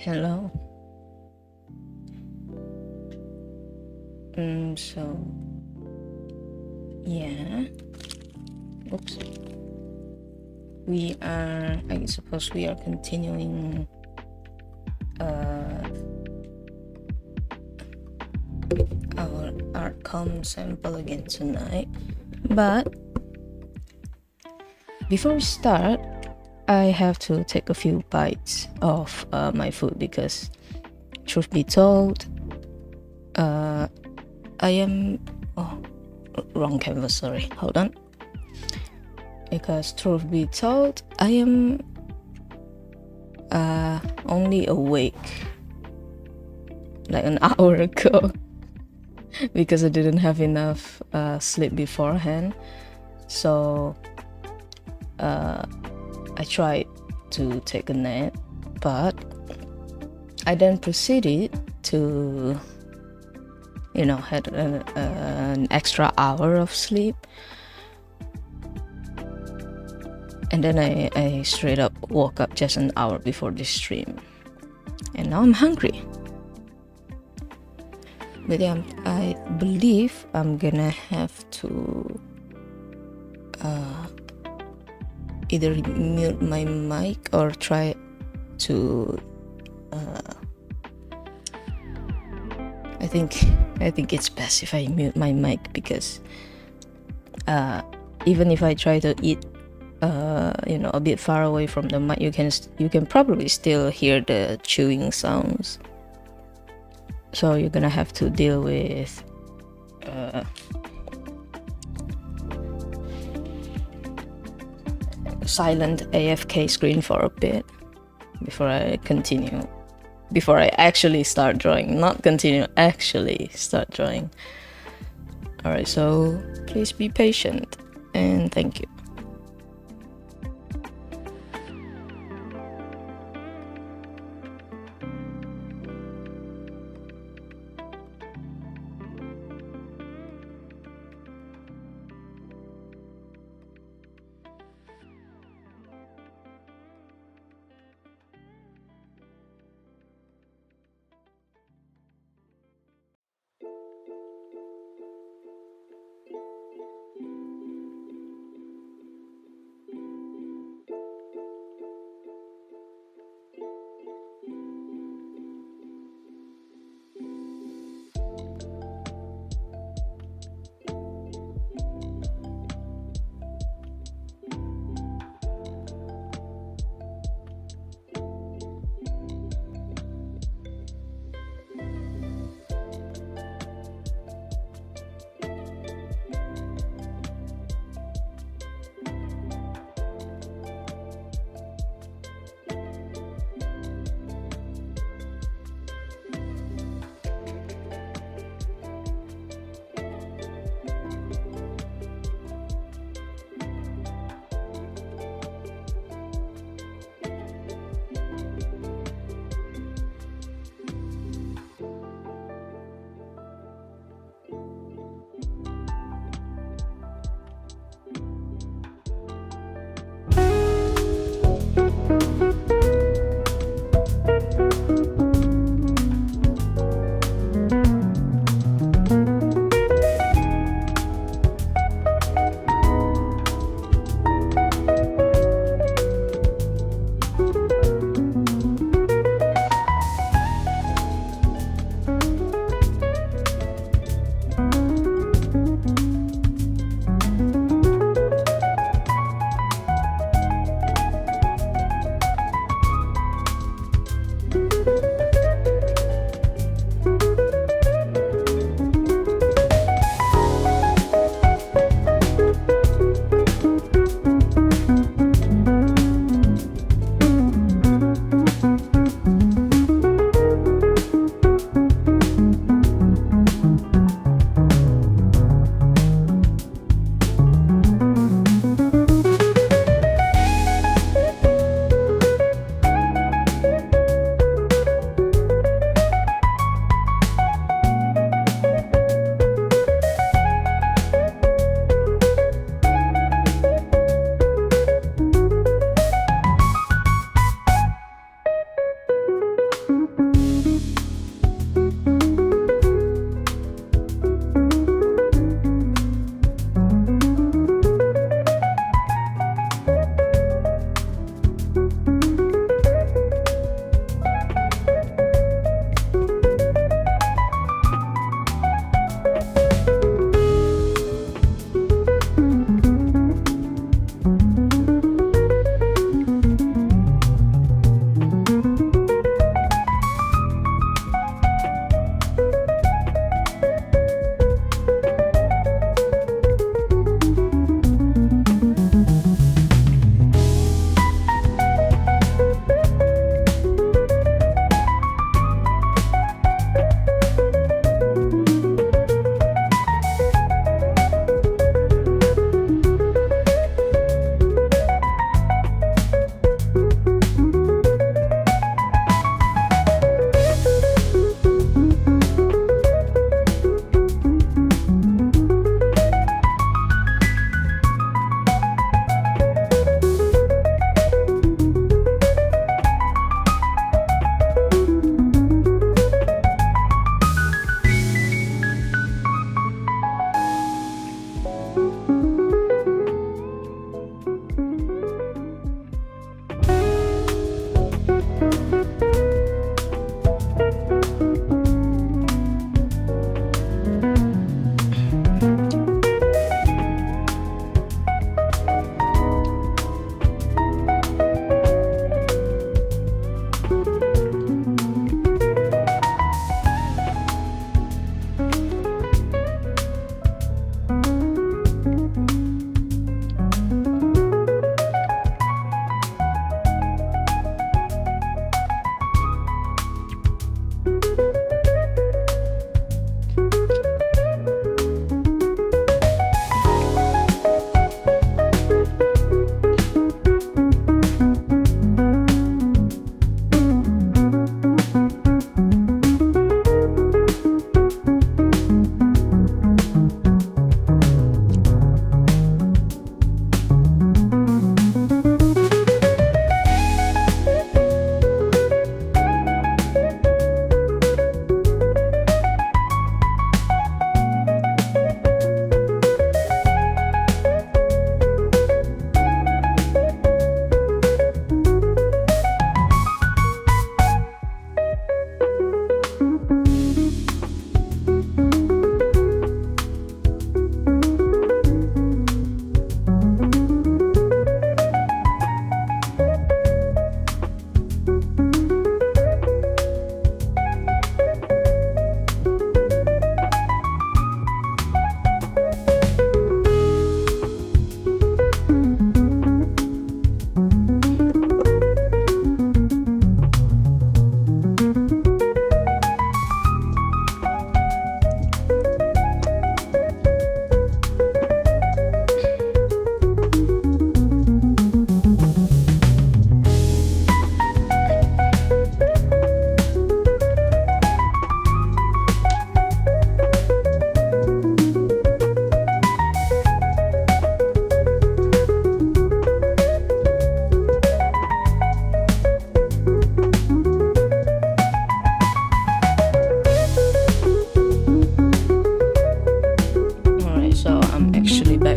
Hello. So yeah. Oops. I suppose we are continuing our art com sample again tonight. But before we start, I have to take a few bites of my food because, truth be told, I am wrong canvas, sorry, hold on. Because truth be told, I am only awake like an hour ago because I didn't have enough sleep beforehand. So I tried to take a nap, but I then proceeded to had an extra hour of sleep, and then I straight up woke up just an hour before the stream, and now I'm hungry. But yeah, I believe I'm gonna have to either mute my mic or try to I think it's best if I mute my mic, because even if I try to eat a bit far away from the mic, you can probably still hear the chewing sounds. So you're gonna have to deal with silent AFK screen for a bit before I continue. Before I actually start drawing, not continue, actually start drawing. Alright, so please be patient and thank you.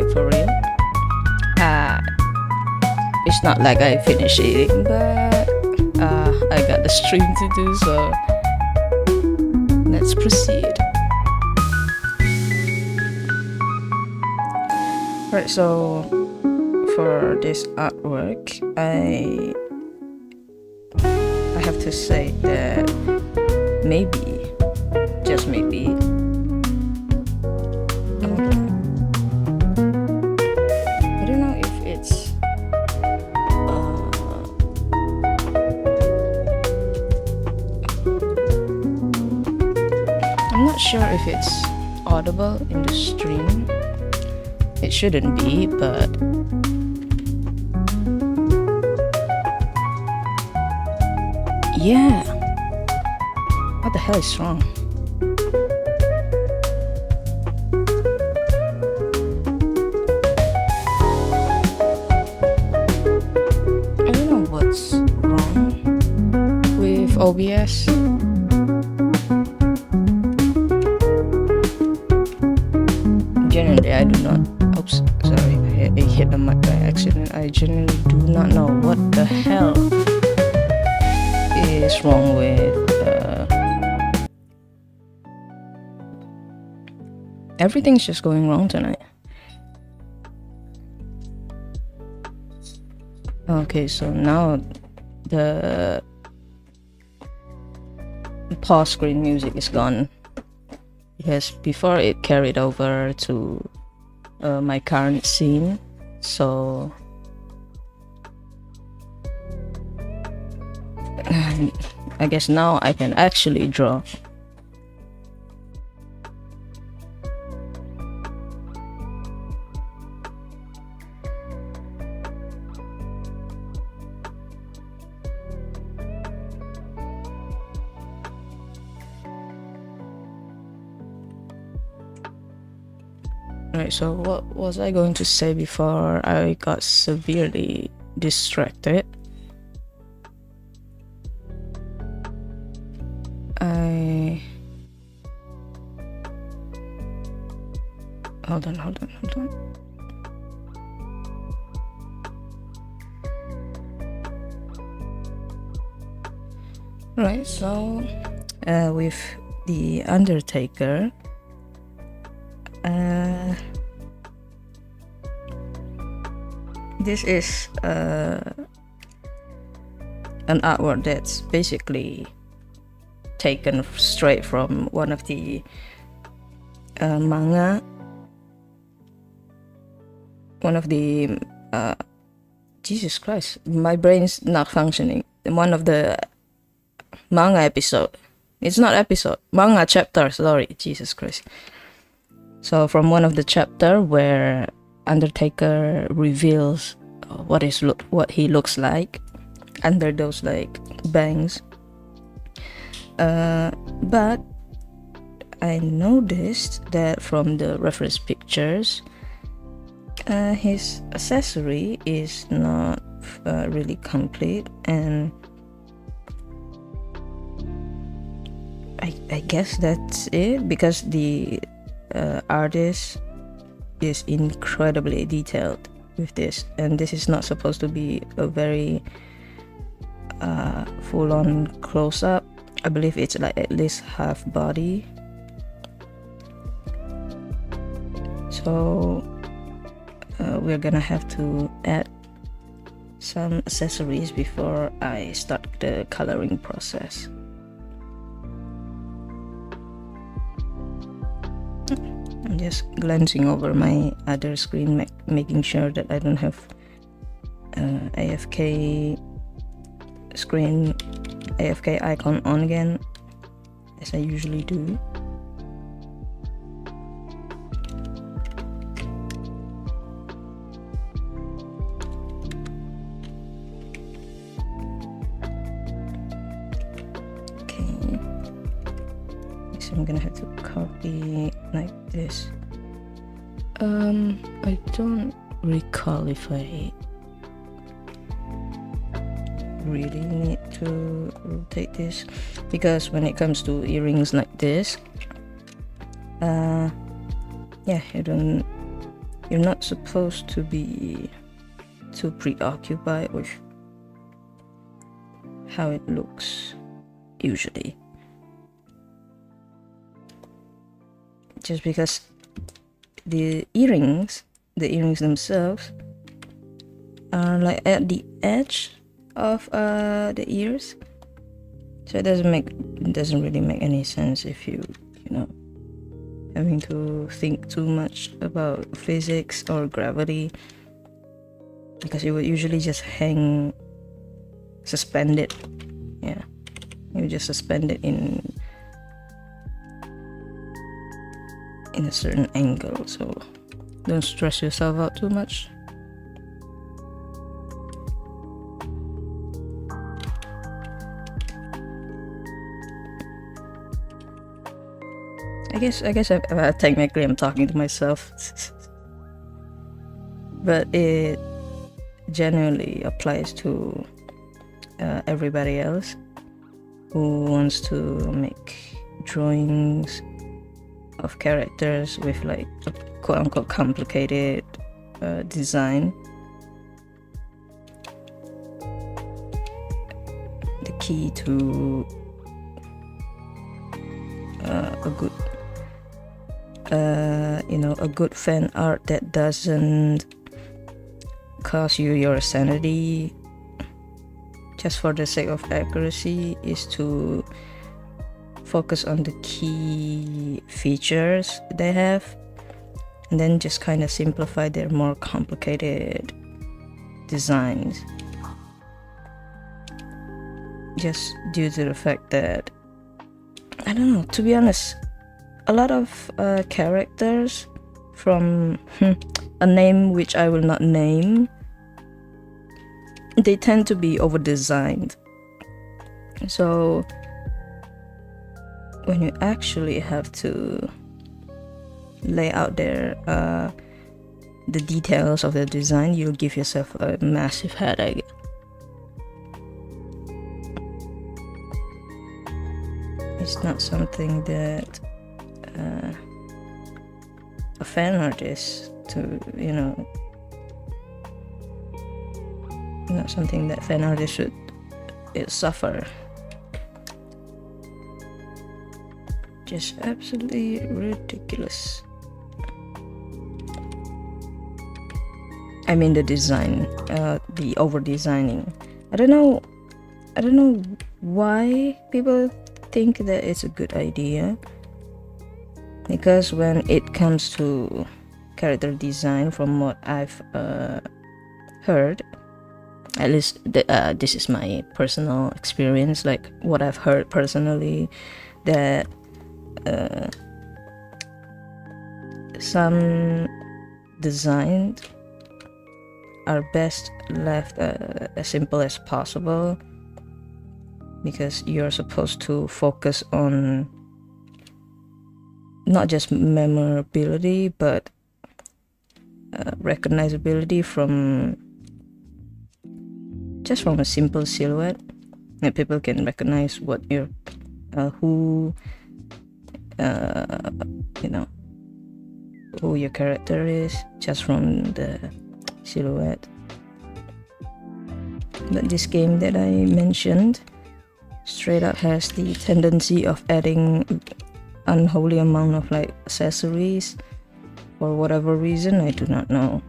like for real. It's not like I finished eating, but I got the stream to do, so let's proceed. Right, so for this artwork, I have to say that maybe, just maybe, I don't know if it's I'm not sure if it's audible in the stream. It shouldn't be, but yeah. What the hell is wrong? I don't know what's wrong with OBS. Generally, I do not. Oops, sorry, I hit the mic by accident. I generally do not know what the hell is wrong with everything's just going wrong tonight. Okay, so now the pause screen music is gone. Yes, before it carried over to my current scene, so I guess now I can actually draw. Right, so what was I going to say before I got severely distracted? Hold on. Right, so with the Undertaker, this is an artwork that's basically taken straight from one of the manga. One of the Jesus Christ, my brain's not functioning. One of the manga episode. It's not episode, manga chapter, sorry, Jesus Christ. So from one of the chapter where Undertaker reveals what he looks like under those like bangs. But I noticed that from the reference pictures, his accessory is not really complete, and I guess that's it, because the artist is incredibly detailed with this, and this is not supposed to be a very full-on close-up. I believe it's like at least half body. So we're gonna have to add some accessories before I start the coloring process. I'm just glancing over my other screen, making sure that I don't have AFK screen, AFK icon on again, as I usually do. I'm gonna have to copy like this. I don't recall if I really need to rotate this, because when it comes to earrings like this, yeah, you don't you're not supposed to be too preoccupied with how it looks usually, just because the earrings themselves are like at the edge of the ears, so it doesn't really make any sense if you know, having to think too much about physics or gravity, because it would usually just hang suspended. Yeah, you just suspend it in a certain angle, so don't stress yourself out too much. I guess technically I'm talking to myself, but it generally applies to everybody else who wants to make drawings of characters with like a quote-unquote complicated design. The key to a good fan art that doesn't cost you your sanity just for the sake of accuracy is to focus on the key features they have, and then just kind of simplify their more complicated designs, just due to the fact that, I don't know, to be honest, a lot of characters from a name which I will not name, they tend to be over designed. So when you actually have to lay out the details of the design, you'll give yourself a massive headache. It's not something that a fan artist not something that fan artists should suffer. Just absolutely ridiculous. I mean the design, the over designing. I don't know why people think that it's a good idea, because when it comes to character design, from what I've heard, at least this is my personal experience, like what I've heard personally, that some designs are best left as simple as possible, because you're supposed to focus on not just memorability but recognizability from a simple silhouette, that people can recognize what you're who your character is just from the silhouette. But this game that I mentioned straight up has the tendency of adding unholy amount of like accessories for whatever reason, I do not know.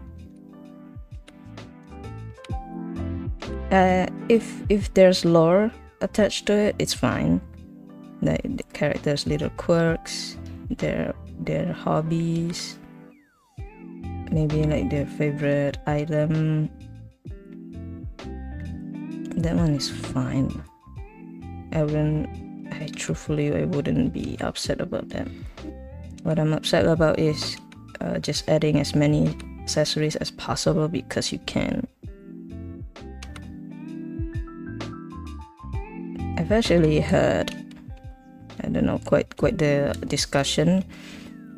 If there's lore attached to it, it's fine. The characters' little quirks, their hobbies, maybe like their favorite item, that one is fine. I wouldn't be upset about that. What I'm upset about is just adding as many accessories as possible because you can. I've actually heard, I don't know, quite the discussion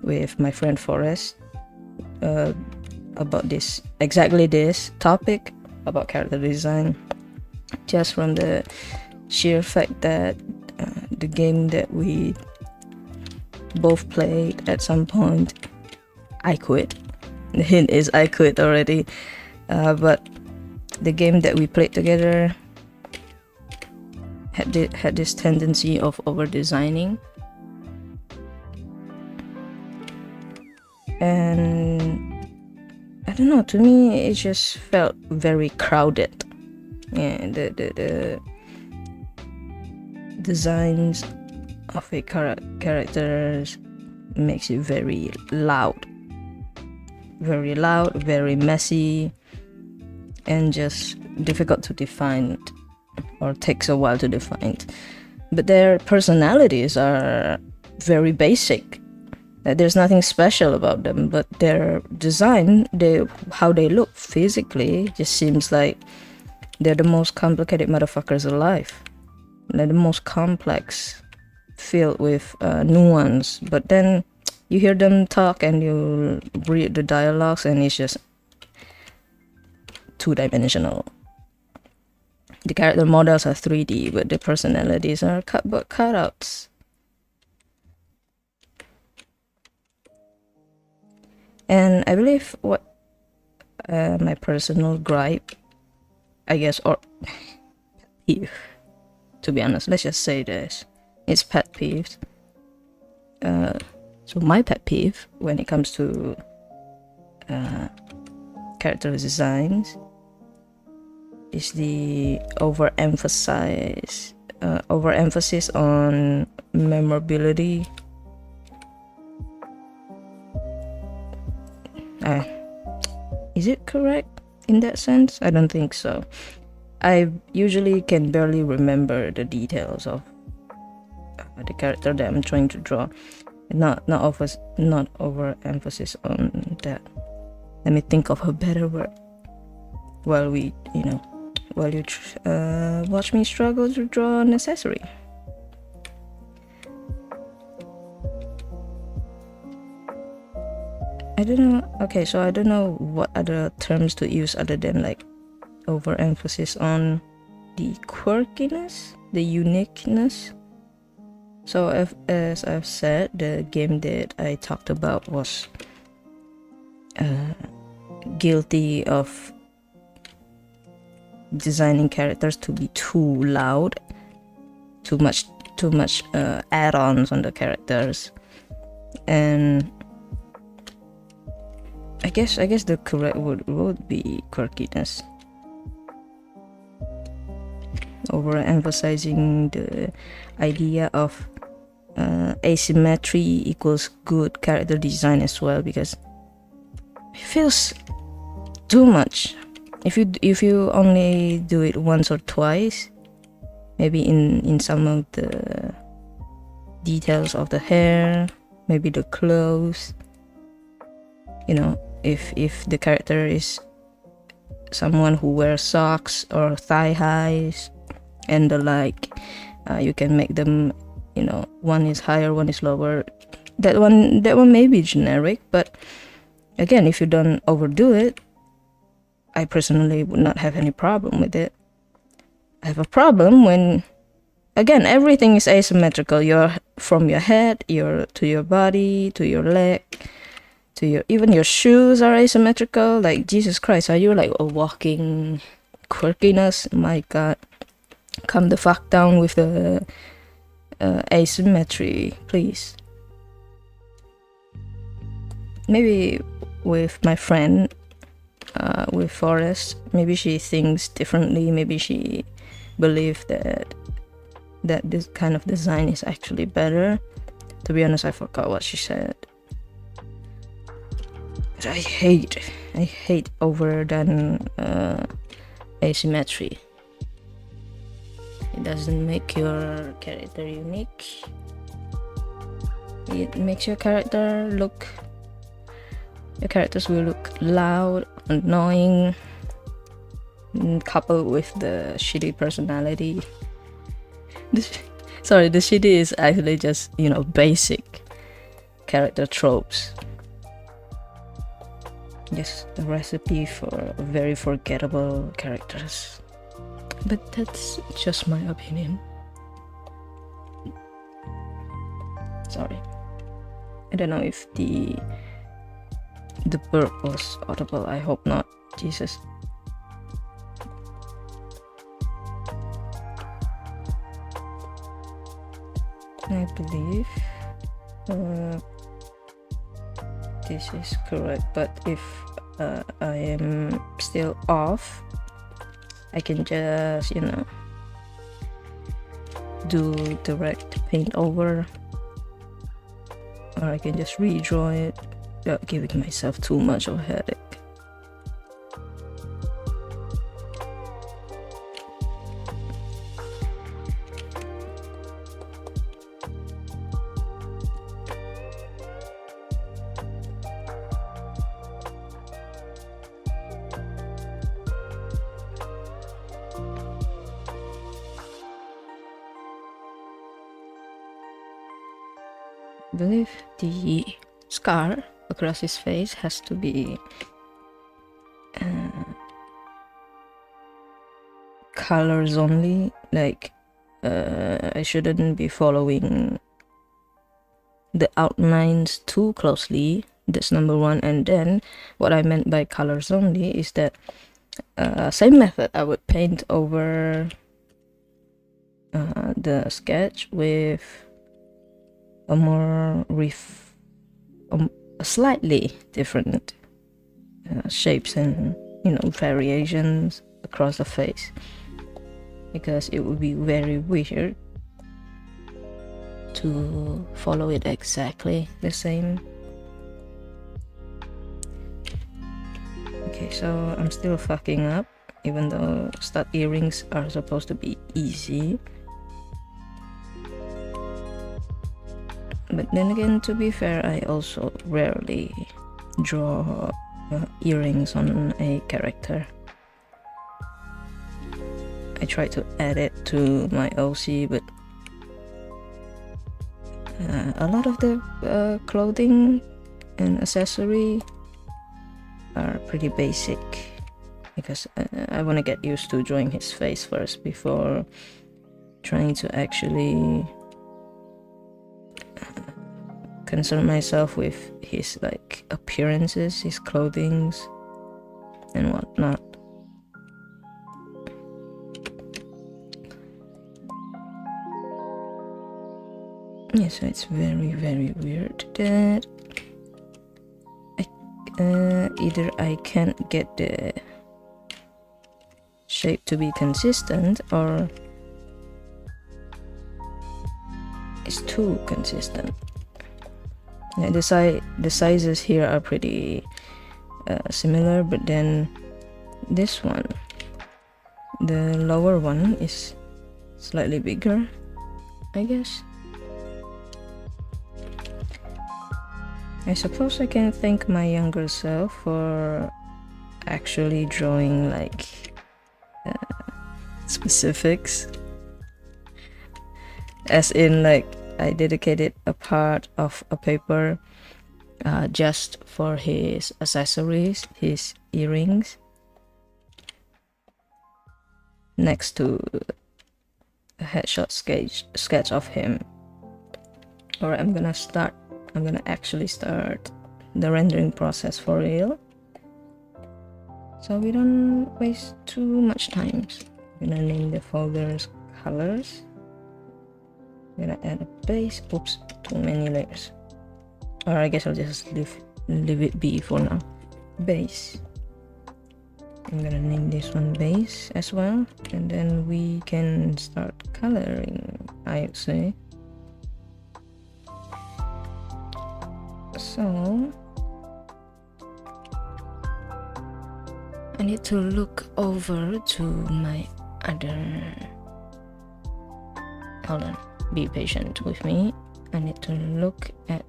with my friend Forrest about this topic about character design, just from the sheer fact that the game that we both played at some point, I quit The hint is I quit already. But the game that we played together had this tendency of over designing, and I don't know, to me it just felt very crowded. Yeah, the designs of a characters makes it very loud, very messy, and just difficult to define, or takes a while to define. But their personalities are very basic. There's nothing special about them, but their design, how they look physically, just seems like they're the most complicated motherfuckers alive. They're the most complex, filled with nuance. But then you hear them talk and you read the dialogues, and it's just two-dimensional. The character models are 3D, but the personalities are cardboard cutouts. And I believe what my personal gripe, I guess, or peeve, to be honest, let's just say this, it's pet peeves. So my pet peeve when it comes to character designs is the overemphasis on memorability. Is it correct in that sense? I don't think so. I usually can barely remember the details of the character that I'm trying to draw. Not overemphasis on that. Let me think of a better word while you watch me struggle to draw an accessory. I don't know. Okay, so I don't know what other terms to use other than like overemphasis on the quirkiness, the uniqueness. So as I've said, the game that I talked about was guilty of designing characters to be too loud, too much add-ons on the characters, and I guess the correct word would be quirkiness. Overemphasizing the idea of asymmetry equals good character design as well, because it feels too much. If you only do it once or twice, maybe in some of the details of the hair, maybe the clothes, you know, if the character is someone who wears socks or thigh highs and the like, you can make them, you know, one is higher, one is lower. That one may be generic, but again, if you don't overdo it, I personally would not have any problem with it. I have a problem when, again, everything is asymmetrical. From your head, to your body, to your leg, even your shoes are asymmetrical. Like, Jesus Christ, are you like a walking quirkiness? My God, calm the fuck down with the asymmetry, please. Maybe with my friend, with Forrest, maybe she thinks differently. Maybe she believes that this kind of design is actually better. To be honest, I forgot what she said. But I hate overdone asymmetry. It doesn't make your character unique. It makes your characters will look loud, annoying, coupled with the shitty personality. The shitty is actually just, you know, basic character tropes. Just a recipe for very forgettable characters. But that's just my opinion. Sorry. I don't know if the the burp was audible. I hope not. Jesus. I believe this is correct, but if I am still off, I can just, you know, do direct paint over, or I can just redraw it without giving myself too much of a headache. I believe the scar across his face has to be colors only, like I shouldn't be following the outlines too closely. That's number one. And then what I meant by colors only is that same method, I would paint over the sketch with a more slightly different shapes and, you know, variations across the face, because it would be very weird to follow it exactly the same. Okay, so I'm still fucking up, even though stud earrings are supposed to be easy. But then again, to be fair, I also rarely draw earrings on a character. I try to add it to my OC, but a lot of the clothing and accessory are pretty basic, because I want to get used to drawing his face first before trying to actually concern myself with his like appearances, his clothings and whatnot. Yeah, so it's very, very weird that either I can't get the shape to be consistent, or it's too consistent. Yeah, the sizes here are pretty similar, but then this one, the lower one, is slightly bigger, I guess. I suppose I can thank my younger self for actually drawing like specifics, as in like I dedicated a part of a paper just for his accessories, his earrings, next to a headshot sketch of him. Alright, I'm gonna actually start the rendering process for real, so we don't waste too much time. I'm gonna name the folders colors. I'm gonna add a base. Oops, too many layers. Or I guess I'll just leave it be for now. Base. I'm gonna name this one base as well, and then we can start coloring, I would say. So I need to look over to my other, hold on, be patient with me. I need to look at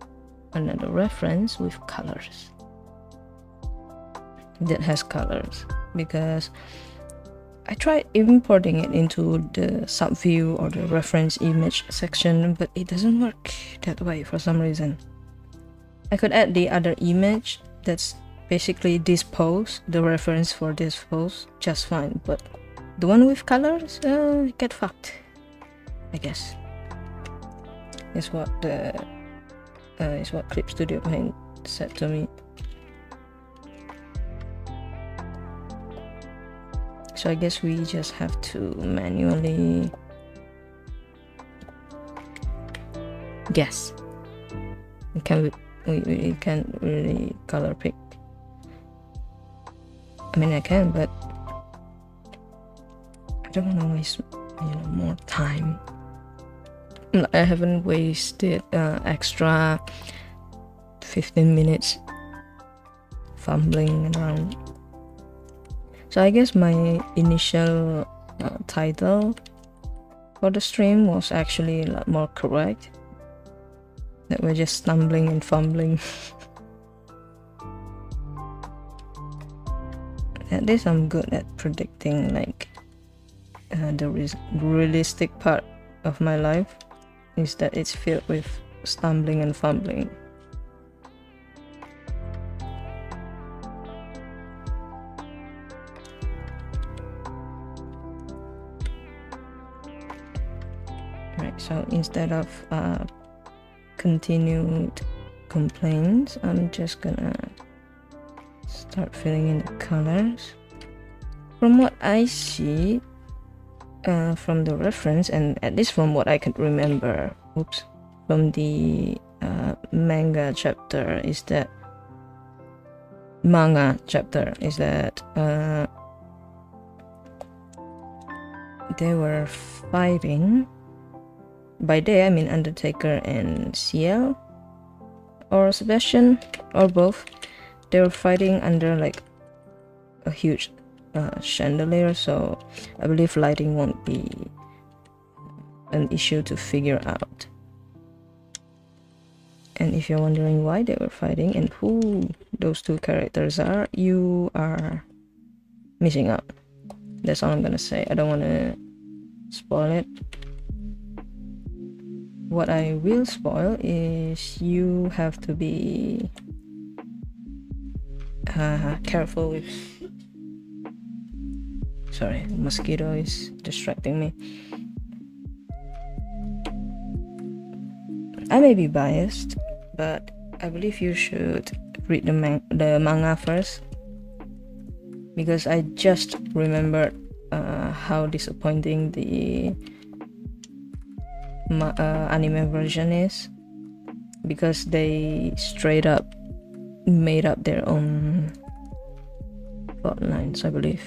another reference with colors that has colors, because I tried importing it into the subview or the reference image section, but it doesn't work that way for some reason. I could add the other image that's basically this pose, the reference for this pose, just fine, but the one with colors, get fucked, I guess. Is what Clip Studio Paint said to me. So I guess we just have to manually guess. We can't really color pick. I mean, I can, but I don't want to waste, more time. I haven't wasted extra 15 minutes fumbling around. So I guess my initial title for the stream was actually a lot more correct. That we're just stumbling and fumbling. At least I'm good at predicting like the realistic part of my life is that it's filled with stumbling and fumbling. Right, so instead of continued complaints, I'm just gonna start filling in the colors. From what I see from the reference, and at least from what I can remember, from the manga chapter, is that they were fighting. By they I mean Undertaker and CL or Sebastian or both. They were fighting under like a huge chandelier, so I believe lighting won't be an issue to figure out. And if you're wondering why they were fighting and who those two characters are, you are missing out. That's all I'm gonna say. I don't want to spoil it. What I will spoil is you have to be careful with... Sorry, mosquito is distracting me. I may be biased, but I believe you should read the manga first, because I just remembered how disappointing the anime version is, because they straight up made up their own plot lines. I believe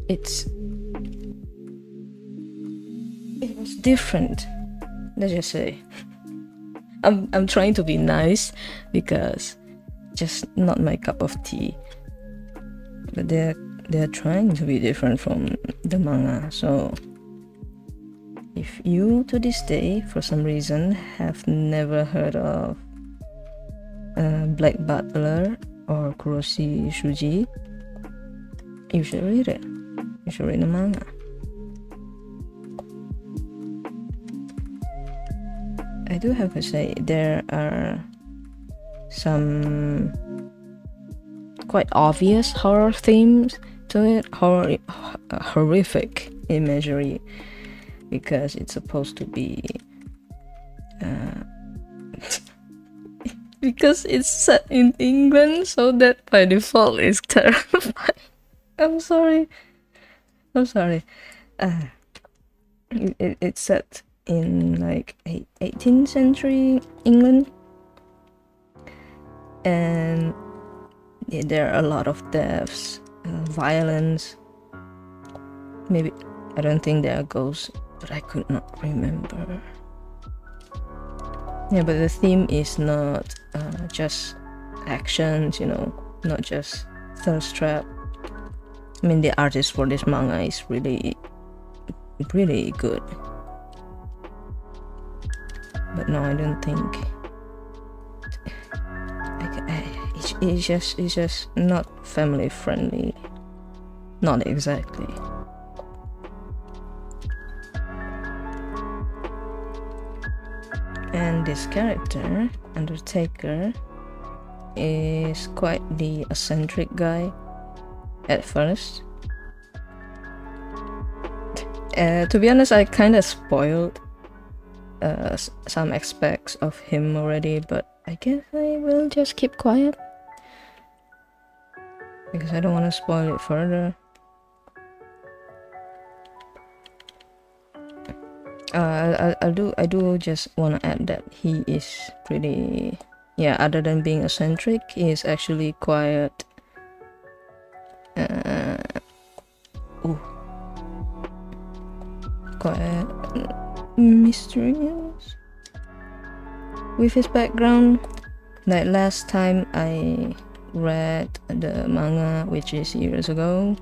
it was different, let's just say. I'm trying to be nice because just not my cup of tea, but they're trying to be different from the manga. So if you to this day for some reason have never heard of Black Butler or Kuroshitsuji, you should read it. You should read the manga. I do have to say there are some quite obvious horror themes to it, horrific imagery, because it's supposed to be because it's set in England, so that by default is terrifying. I'm sorry. It's set in like 18th century England, and there are a lot of deaths, violence. Maybe, I don't think there are ghosts, but I could not remember. Yeah, but the theme is not just actions, not just thirst trap. I mean, the artist for this manga is really, really good. But no, I don't think it's just not family friendly. Not exactly. And this character, Undertaker, is quite the eccentric guy at first. To be honest, I kind of spoiled some aspects of him already, but I guess I will just keep quiet because I don't want to spoil it further. I do just want to add that he is pretty, yeah, other than being eccentric, he is actually quite quite mysterious with his background. Like last time I read the manga, which is years ago,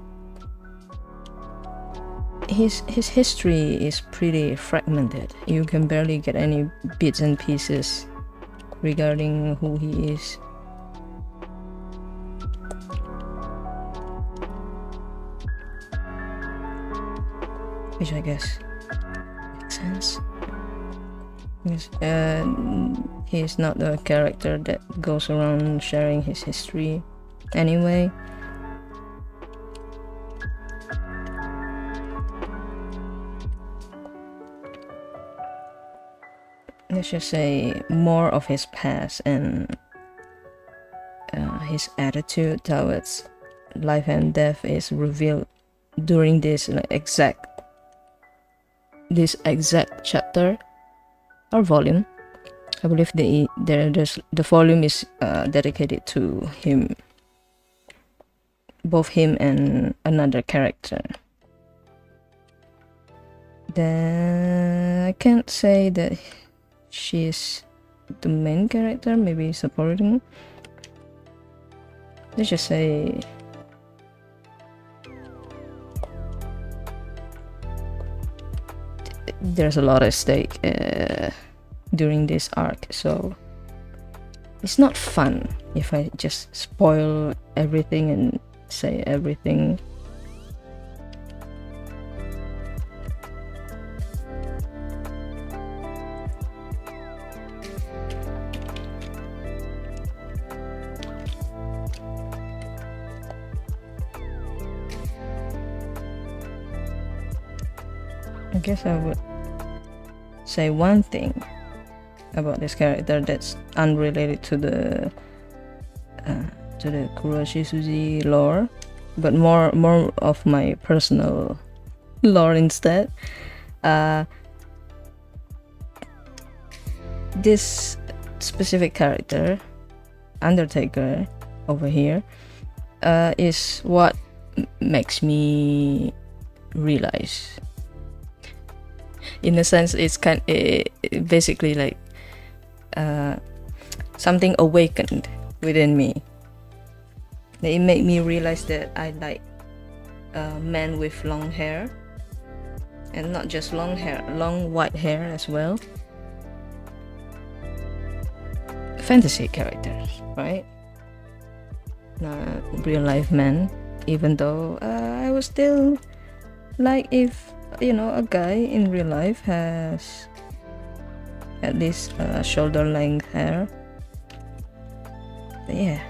his history is pretty fragmented. You can barely get any bits and pieces regarding who he is. Which I guess makes sense. Because he's not the character that goes around sharing his history anyway. Let's just say more of his past and his attitude towards life and death is revealed during this exact chapter or volume. I believe the volume is dedicated to him, both him and another character. Then I can't say that she's the main character, maybe supporting. Let's just say there's a lot at stake during this arc, so it's not fun if I just spoil everything and say everything. I guess I would say one thing about this character that's unrelated to the Kuroshitsuji lore, but more of my personal lore instead. This specific character, Undertaker, over here, is what makes me realize. In a sense, it's basically like something awakened within me. It made me realize that I like men with long hair, and not just long hair, long white hair as well. Fantasy characters, right? Not real life men. Even though I was still like, if a guy in real life has at least shoulder length hair. But yeah,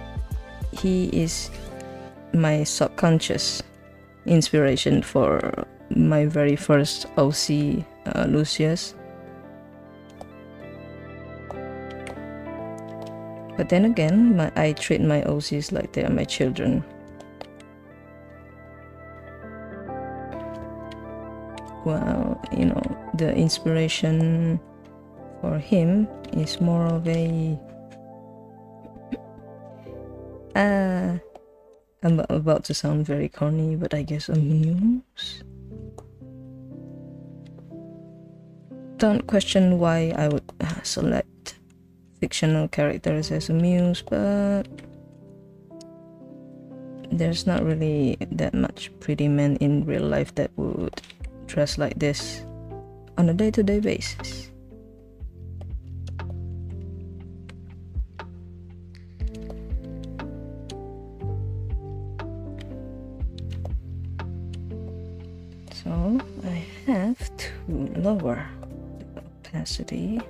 he is my subconscious inspiration for my very first OC, Lucius. But then again, I treat my OCs like they are my children. Well, the inspiration for him is more of a I'm about to sound very corny, but I guess a muse. Don't question why I would select fictional characters as a muse, but there's not really that much pretty men in real life that would dress like this on a day-to-day basis. So I have to lower the opacity.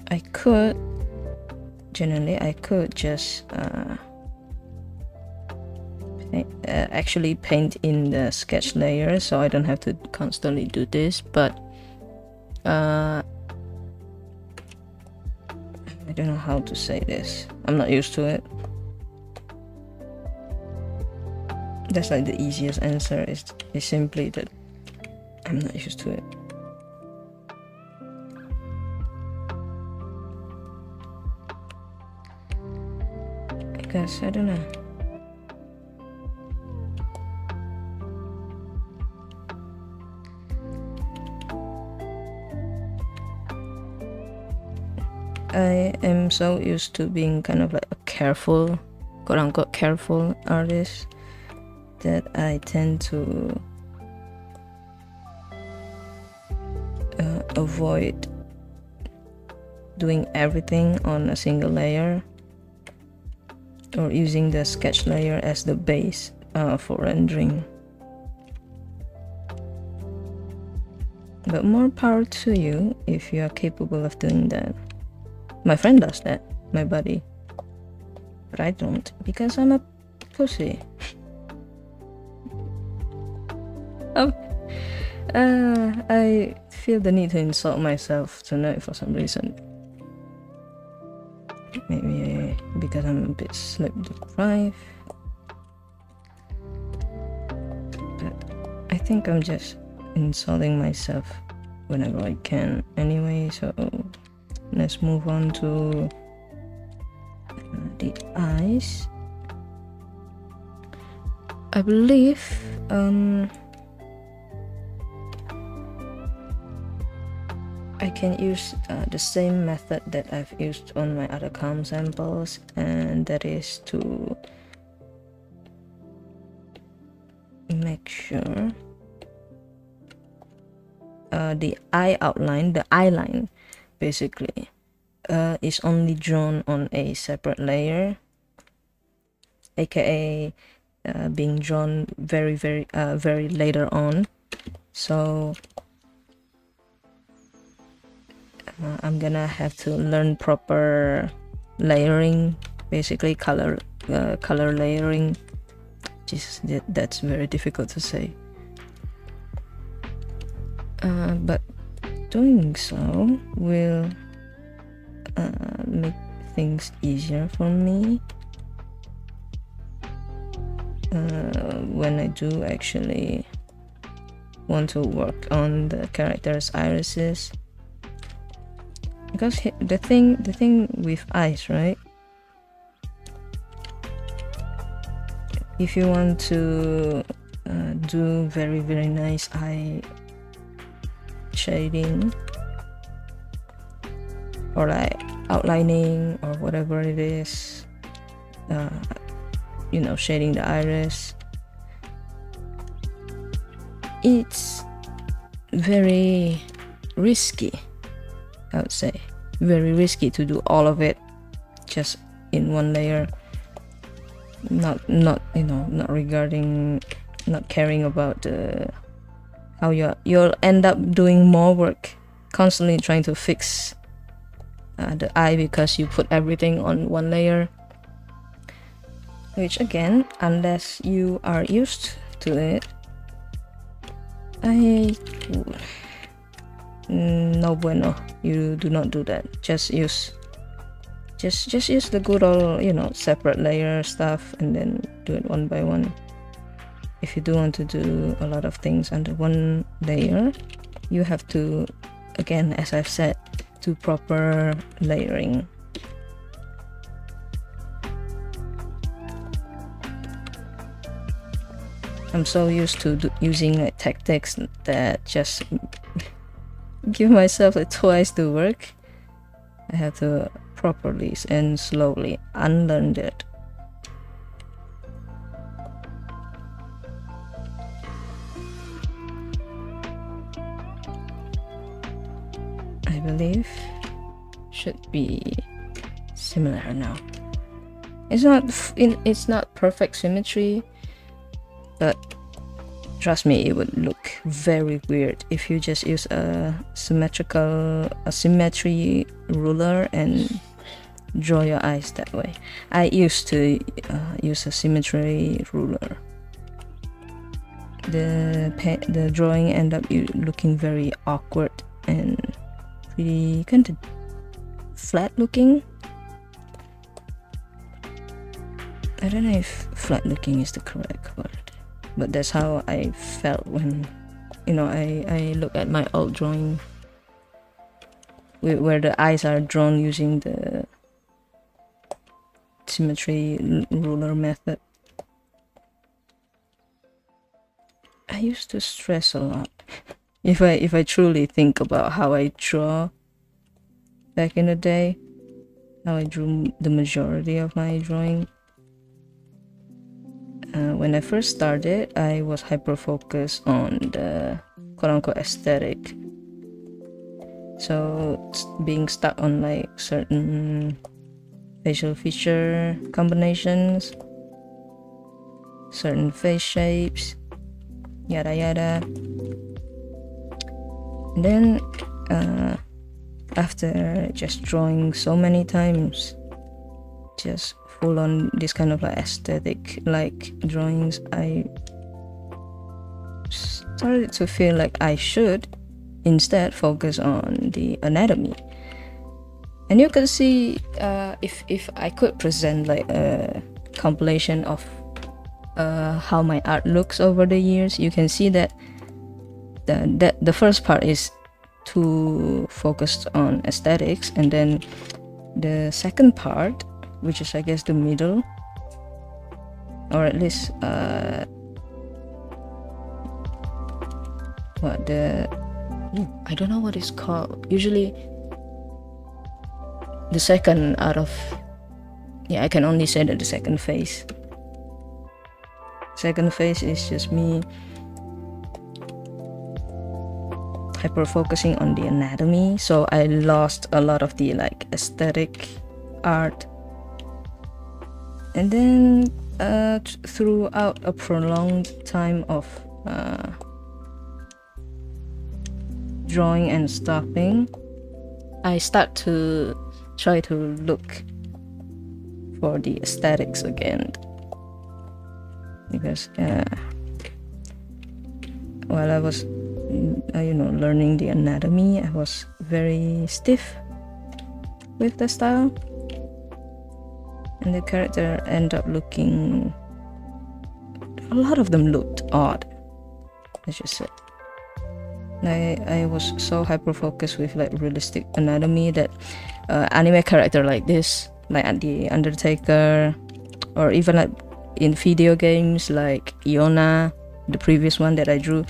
I could just actually paint in the sketch layer, so I don't have to constantly do this, but I don't know how to say this. I'm not used to it. That's like the easiest answer is simply that I'm not used to it. Because I don't know. I am so used to being kind of like a careful, quote-unquote careful artist, that I tend to avoid doing everything on a single layer, or using the sketch layer as the base for rendering. But more power to you if you are capable of doing that. My friend does that, my buddy, but I don't, because I'm a pussy. I feel the need to insult myself tonight for some reason. Maybe because I'm a bit sleep deprived. But I think I'm just insulting myself whenever I can anyway, so let's move on to the eyes. I believe I can use the same method that I've used on my other calm samples, and that is to make sure the eye outline, the eye line basically, is only drawn on a separate layer, aka being drawn very later on. So I'm gonna have to learn proper layering, basically color layering. Jesus, that's very difficult to say. But doing so will make things easier for me when I do actually want to work on the character's irises. Because the thing with eyes, right? If you want to do very nice eye shading, or like outlining, or whatever it is, you know, shading the iris, it's very risky, I would say. Very risky to do all of it just in one layer. Not you know, not caring about how you'll end up doing more work, constantly trying to fix the eye because you put everything on one layer, which again, unless you are used to it, no bueno. You do not do that. Just use the good old, you know, separate layer stuff, and then do it one by one. If you do want to do a lot of things under one layer, you have to, again, as I've said, do proper layering. I'm so used to using like tactics that just give myself like twice the work. I have to properly and slowly unlearn that. I believe should be similar now. It's not perfect symmetry, but trust me, it would look very weird if you just use a symmetry ruler and draw your eyes that way. I used to use a symmetry ruler. The drawing end up looking very awkward and pretty kind of flat looking. I don't know if flat looking is the correct word. but that's how I felt when, you know, I look at my old drawing where the eyes are drawn using the symmetry ruler method. I used to stress a lot. If I truly think about how I draw back in the day, how I drew the majority of my drawing. When I first started, I was hyper focused on the quote-unquote aesthetic. So being stuck on like certain facial feature combinations, certain face shapes, yada yada. And then after just drawing so many times, just full on this kind of like aesthetic like drawings, I started to feel like I should instead focus on the anatomy. And you can see if I could present like a compilation of how my art looks over the years, you can see that the first part is too focused on aesthetics, and then the second part, which is I guess the middle, or at least I don't know what it's called. Usually the second out of, I can only say that the second phase is just me hyper focusing on the anatomy, so I lost a lot of the like aesthetic art. And then throughout a prolonged time of drawing and stopping, I start to try to look for the aesthetics again, because while I was learning the anatomy, I was very stiff with the style, and the character ended up looking, a lot of them looked odd, let's just say. I was so hyper focused with like realistic anatomy that anime character like this, like the Undertaker, or even like in video games like Iona, the previous one that I drew,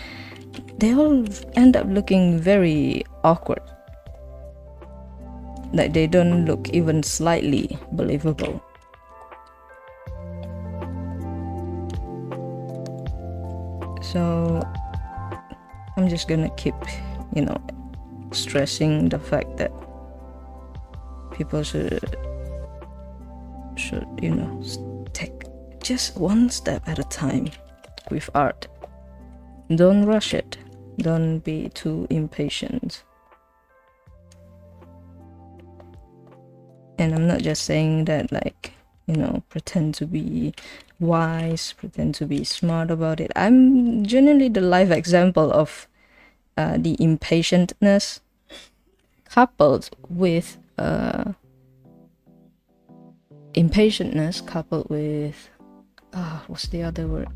they all end up looking very awkward. Like they don't look even slightly believable. So I'm just gonna keep, stressing the fact that people should take just one step at a time with art. Don't rush it. Don't be too impatient. And I'm not just saying that like, pretend to be wise, pretend to be smart about it. I'm genuinely the live example of the impatientness coupled with what's the other word?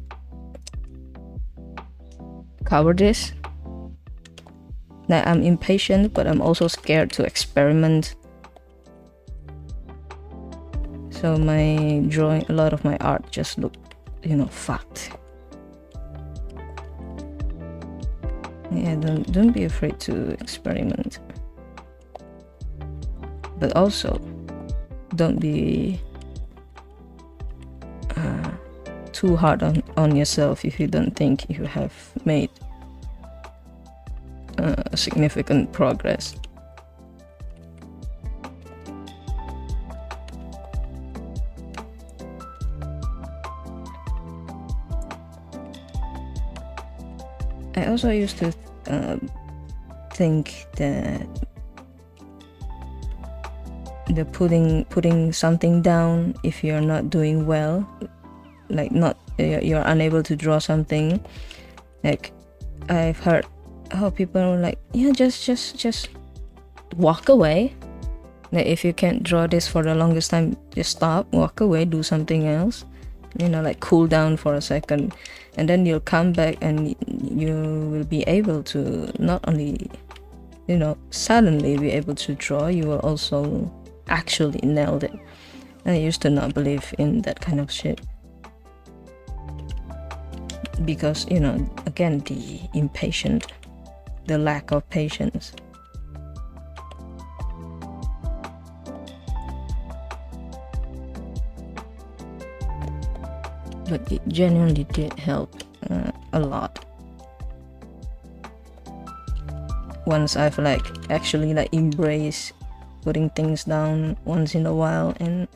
Cowardice. Like I'm impatient, but I'm also scared to experiment. So my drawing, a lot of my art just looked, fucked. Yeah, don't be afraid to experiment. But also, don't be too hard on yourself if you don't think you have made significant progress. I also used to think that the putting something down if you're not doing well, like you're unable to draw something, like I've heard people are like, just walk away. Like if you can't draw this for the longest time, just stop, walk away, do something else. you know, like cool down for a second, and then you'll come back and you will be able to not only, you know, suddenly be able to draw, you will also actually nail it. I used to not believe in that kind of shit because, you know, again, the impatient, the lack of patience. But it genuinely did help a lot. Once I've like actually like embraced putting things down once in a while and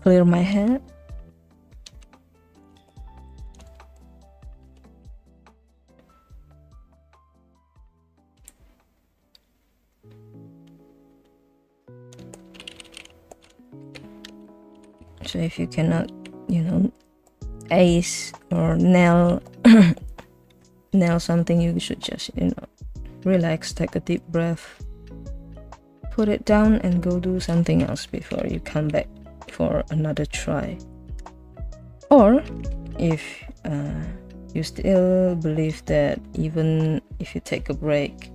clear my head. So if you cannot, you know, ace or nail something, you should just, you know, relax, take a deep breath, put it down and go do something else before you come back for another try. Or if you still believe that even if you take a break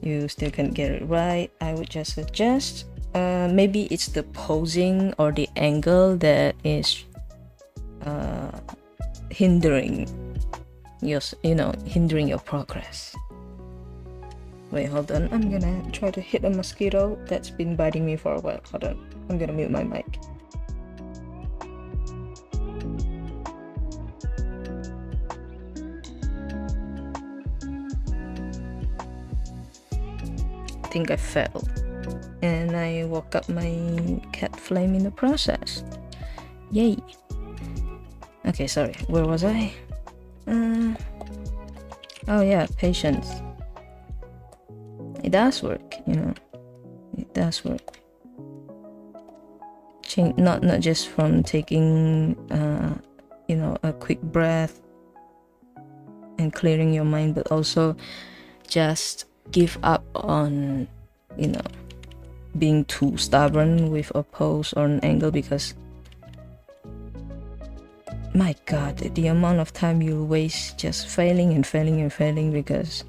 you still can get it right, I would just suggest maybe it's the posing or the angle that is hindering your progress. Wait, hold on, I'm gonna try to hit a mosquito that's been biting me for a while. Hold on, I'm gonna mute my mic. I think I fell and I woke up my cat flame in the process. Yay. Okay, sorry, where was I? Oh yeah, patience. It does work, you know. It does work. Not just from taking you know, a quick breath and clearing your mind, but also just give up on, you know, being too stubborn with a pose or an angle, because my god, the amount of time you waste just failing and failing and failing, because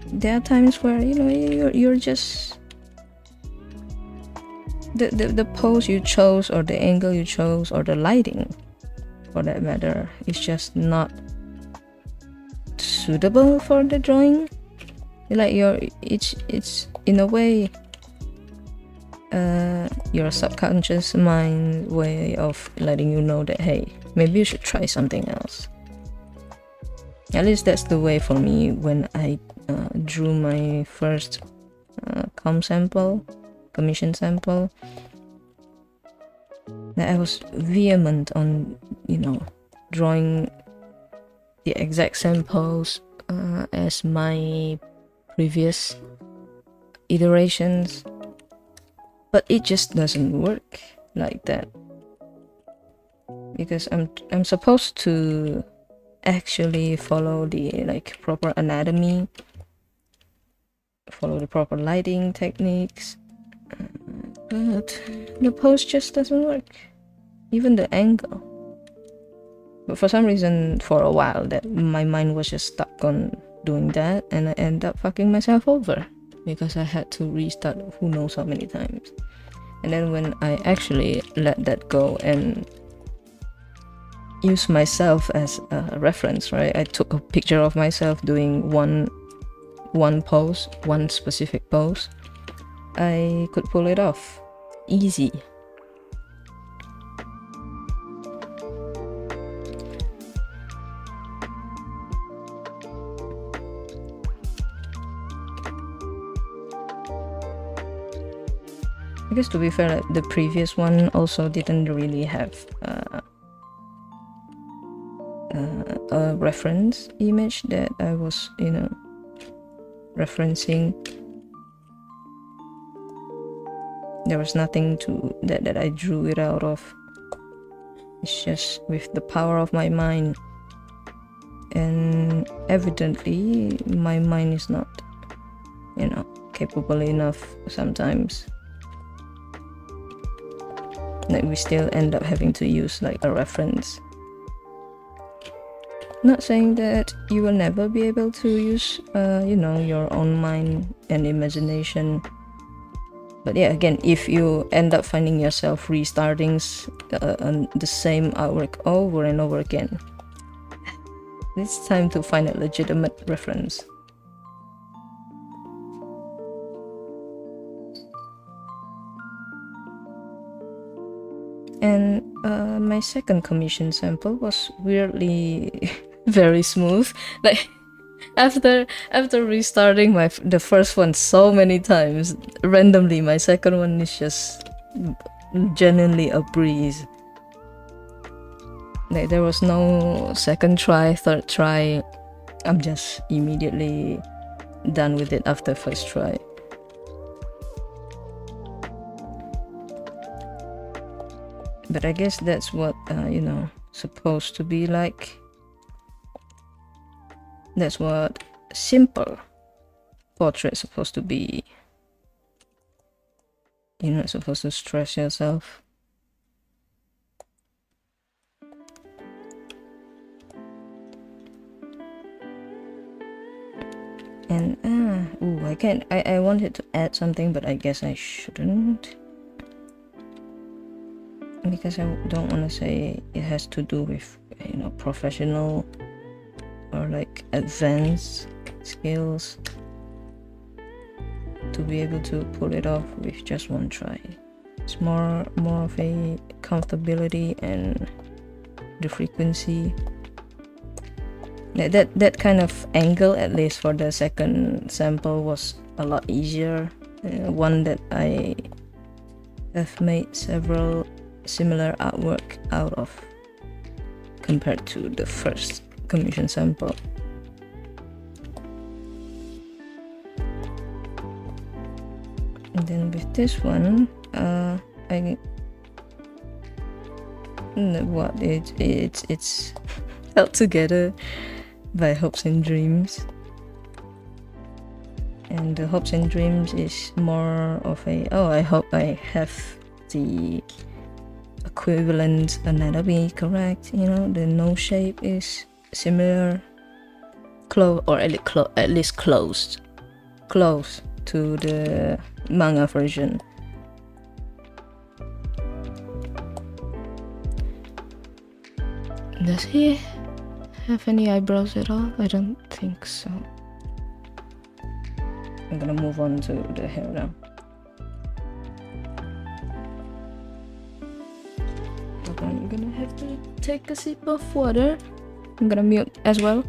there are times where, you know, you're just the pose you chose or the angle you chose or the lighting for that matter is just not suitable for the drawing. Like it's in a way your subconscious mind way of letting you know that, hey, maybe you should try something else. At least that's the way for me when I drew my first commission sample. That I was vehement on, you know, drawing the exact same pose as my previous iterations, but it just doesn't work like that, because I'm supposed to actually follow the like proper anatomy, follow the proper lighting techniques, but the pose just doesn't work, even the angle. But for some reason, for a while, that my mind was just stuck on doing that, and I end up fucking myself over because I had to restart who knows how many times. And then when I actually let that go and use myself as a reference, right? I took a picture of myself doing one pose, one specific pose. I could pull it off easy. Because to be fair, like, the previous one also didn't really have a reference image that I was, you know, referencing. There was nothing to that I drew it out of. It's just with the power of my mind, and evidently my mind is not, you know, capable enough sometimes. Like we still end up having to use like a reference. Not saying that you will never be able to use your own mind and imagination, but yeah, again, if you end up finding yourself restarting the same artwork over and over again, it's time to find a legitimate reference. And my second commission sample was weirdly very smooth. Like after restarting the first one so many times, randomly my second one is just genuinely a breeze. Like there was no second try, third try. I'm just immediately done with it after first try. But I guess that's what supposed to be like. That's what simple portrait's supposed to be. You're not supposed to stress yourself. And I wanted to add something, but I guess I shouldn't, because I don't want to say it has to do with professional or like advanced skills to be able to pull it off with just one try. It's more of a comfortability and the frequency. That kind of angle, at least for the second sample, was a lot easier. One that I have made several similar artwork out of compared to the first commission sample. And then with this one, it's held together by hopes and dreams, and the hopes and dreams is more of a I hope I have the equivalent anatomy correct, the nose shape is similar, or at least close to the manga version. Does he have any eyebrows at all? I don't think so. I'm gonna move on to the hair now. I'm gonna have to take a sip of water. I'm gonna mute as well.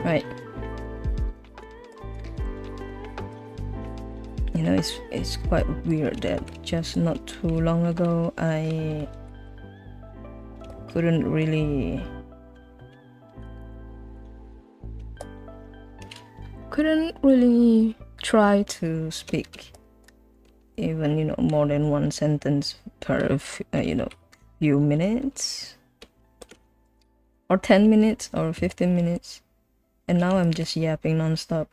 Right. It's quite weird that just not too long ago I couldn't really try to speak even more than one sentence per few minutes, or 10 minutes or 15 minutes, and now I'm just yapping non-stop.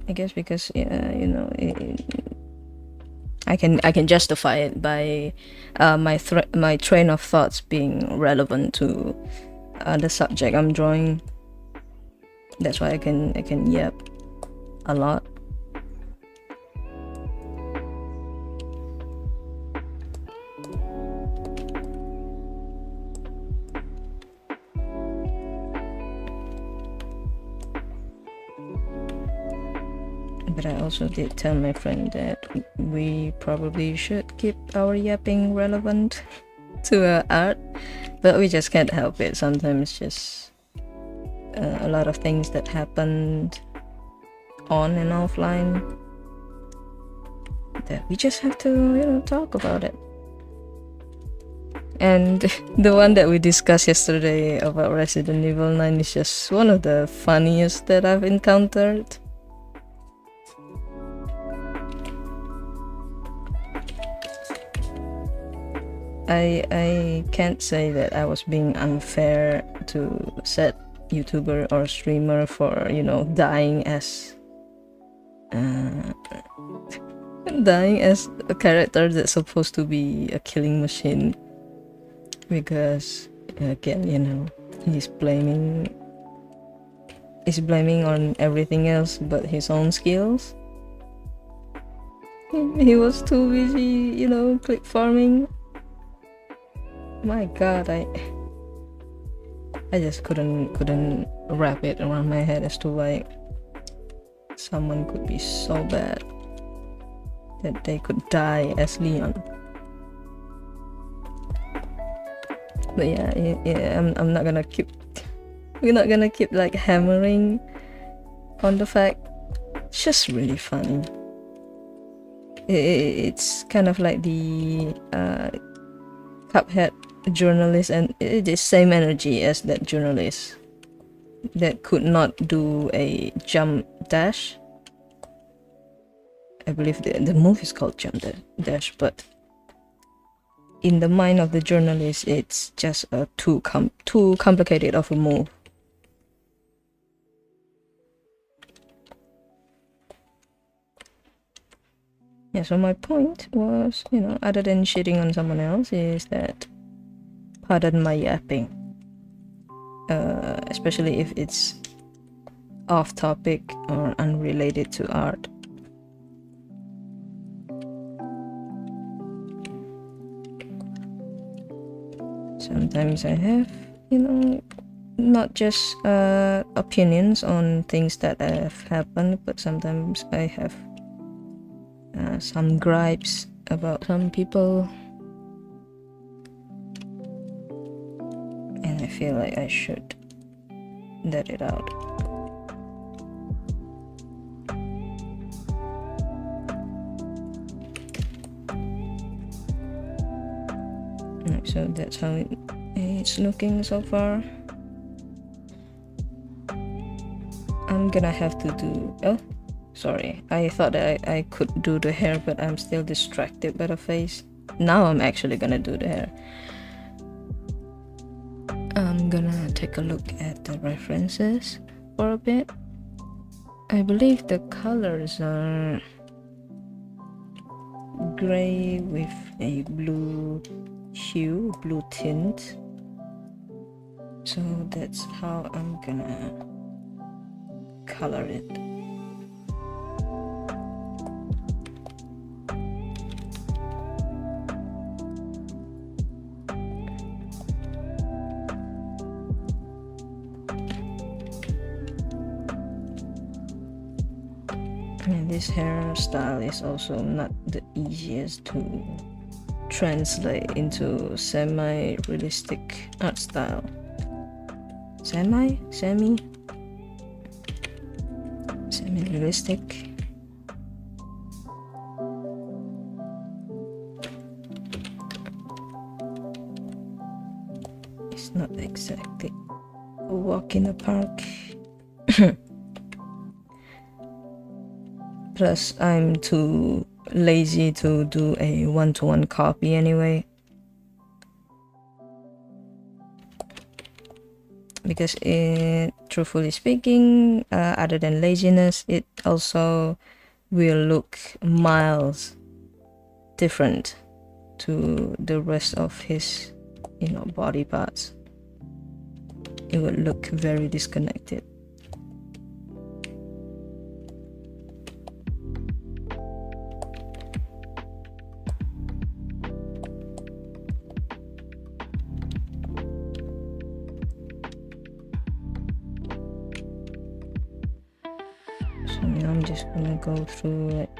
I guess because I can justify it by my train of thoughts being relevant to the subject I'm drawing. That's why I can yap a lot. But I also did tell my friend that we probably should keep our yapping relevant to our art, but we just can't help it. Sometimes just a lot of things that happened on and offline that we just have to talk about it. And the one that we discussed yesterday about Resident Evil 9 is just one of the funniest that I've encountered. I can't say that I was being unfair to said YouTuber or streamer for, you know, dying as a character that's supposed to be a killing machine, because again, you know, he's blaming on everything else but his own skills. He was too busy, you know, click farming. My god, I just couldn't wrap it around my head as to why someone could be so bad that they could die as Leon. But yeah, I'm not gonna keep we're not gonna keep like hammering on the fact. It's just really funny. It's kind of like the Cuphead journalist, and it is same energy as that journalist that could not do a jump dash. I believe the move is called jump dash, but in the mind of the journalist, it's just a too complicated of a move. Yeah, so my point was, you know, other than shitting on someone else, is that, pardon my yapping, especially if it's off topic or unrelated to art. Sometimes I have, you know, not just opinions on things that have happened, but sometimes I have some gripes about some people, and I feel like I should let it out. So that's how it's looking so far. I'm gonna have to do... oh, sorry, I thought that I could do the hair, but I'm still distracted by the face. Now I'm actually gonna do the hair. I'm gonna take a look at the references for a bit. I believe the colors are gray with a blue hue, blue tint. So that's how I'm gonna color it. And this hairstyle is also not the easiest to translate into semi-realistic art style. Semi-realistic. It's not exactly a walk in the park. Plus, I'm too lazy to do a one-to-one copy anyway, because truthfully speaking, other than laziness, it also will look miles different to the rest of his, you know, body parts. It will look very disconnected. I'm just gonna go through like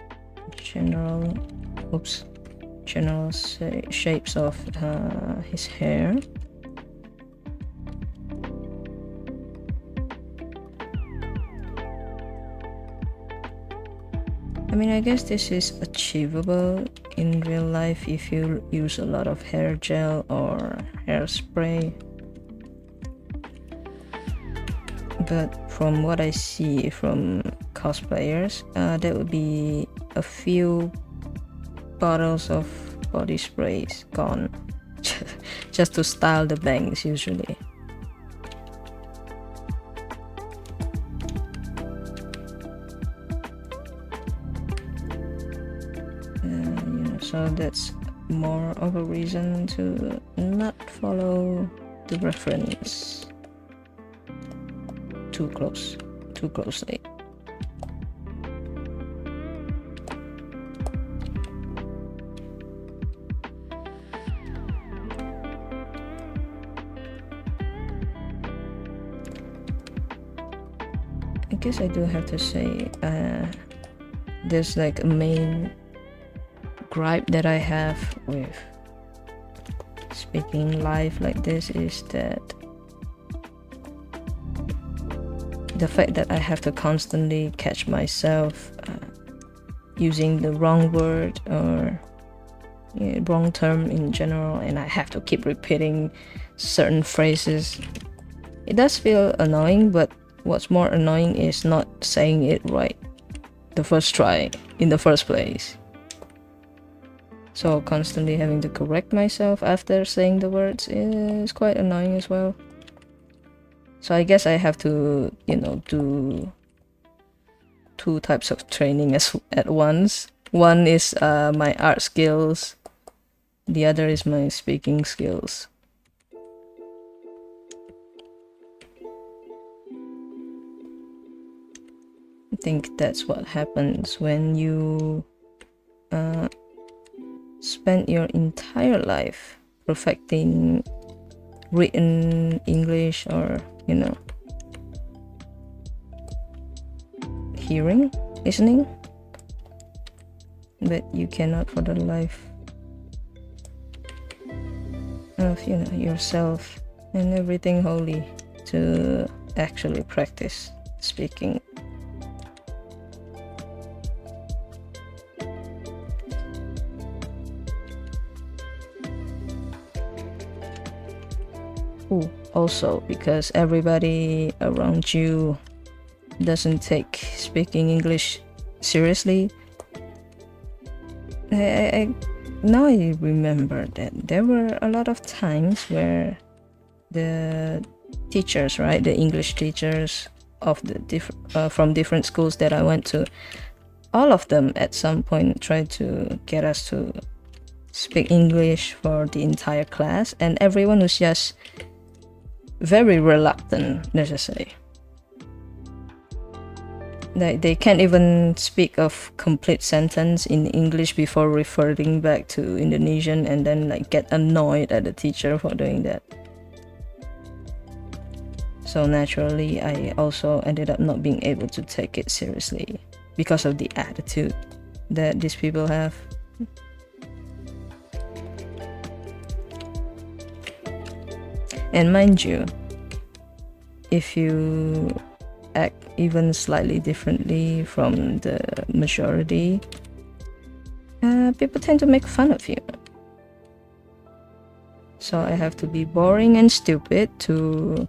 general shapes of his hair. I mean, I guess this is achievable in real life if you use a lot of hair gel or hairspray. But from what I see from cosplayers, there would be a few bottles of body sprays gone just to style the bangs usually. So that's more of a reason to not follow the reference too closely. I guess I do have to say there's like a main gripe that I have with speaking live like this is that the fact that I have to constantly catch myself using the wrong word or wrong term in general, and I have to keep repeating certain phrases. It does feel annoying, but what's more annoying is not saying it right the first try in the first place. So constantly having to correct myself after saying the words is quite annoying as well. So I guess I have to, do 2 types of training at once. One is my art skills, the other is my speaking skills. I think that's what happens when you spend your entire life perfecting written English or, listening, but you cannot for the life of, yourself and everything holy to actually practice speaking. Also, because everybody around you doesn't take speaking English seriously, now I remember that there were a lot of times where the teachers, right, the English teachers of the from different schools that I went to, all of them at some point tried to get us to speak English for the entire class, and everyone was just very reluctant, let's just say. They can't even speak of complete sentence in English before reverting back to Indonesian, and then get annoyed at the teacher for doing that. So naturally, I also ended up not being able to take it seriously because of the attitude that these people have. And mind you, if you act even slightly differently from the majority, people tend to make fun of you. So I have to be boring and stupid to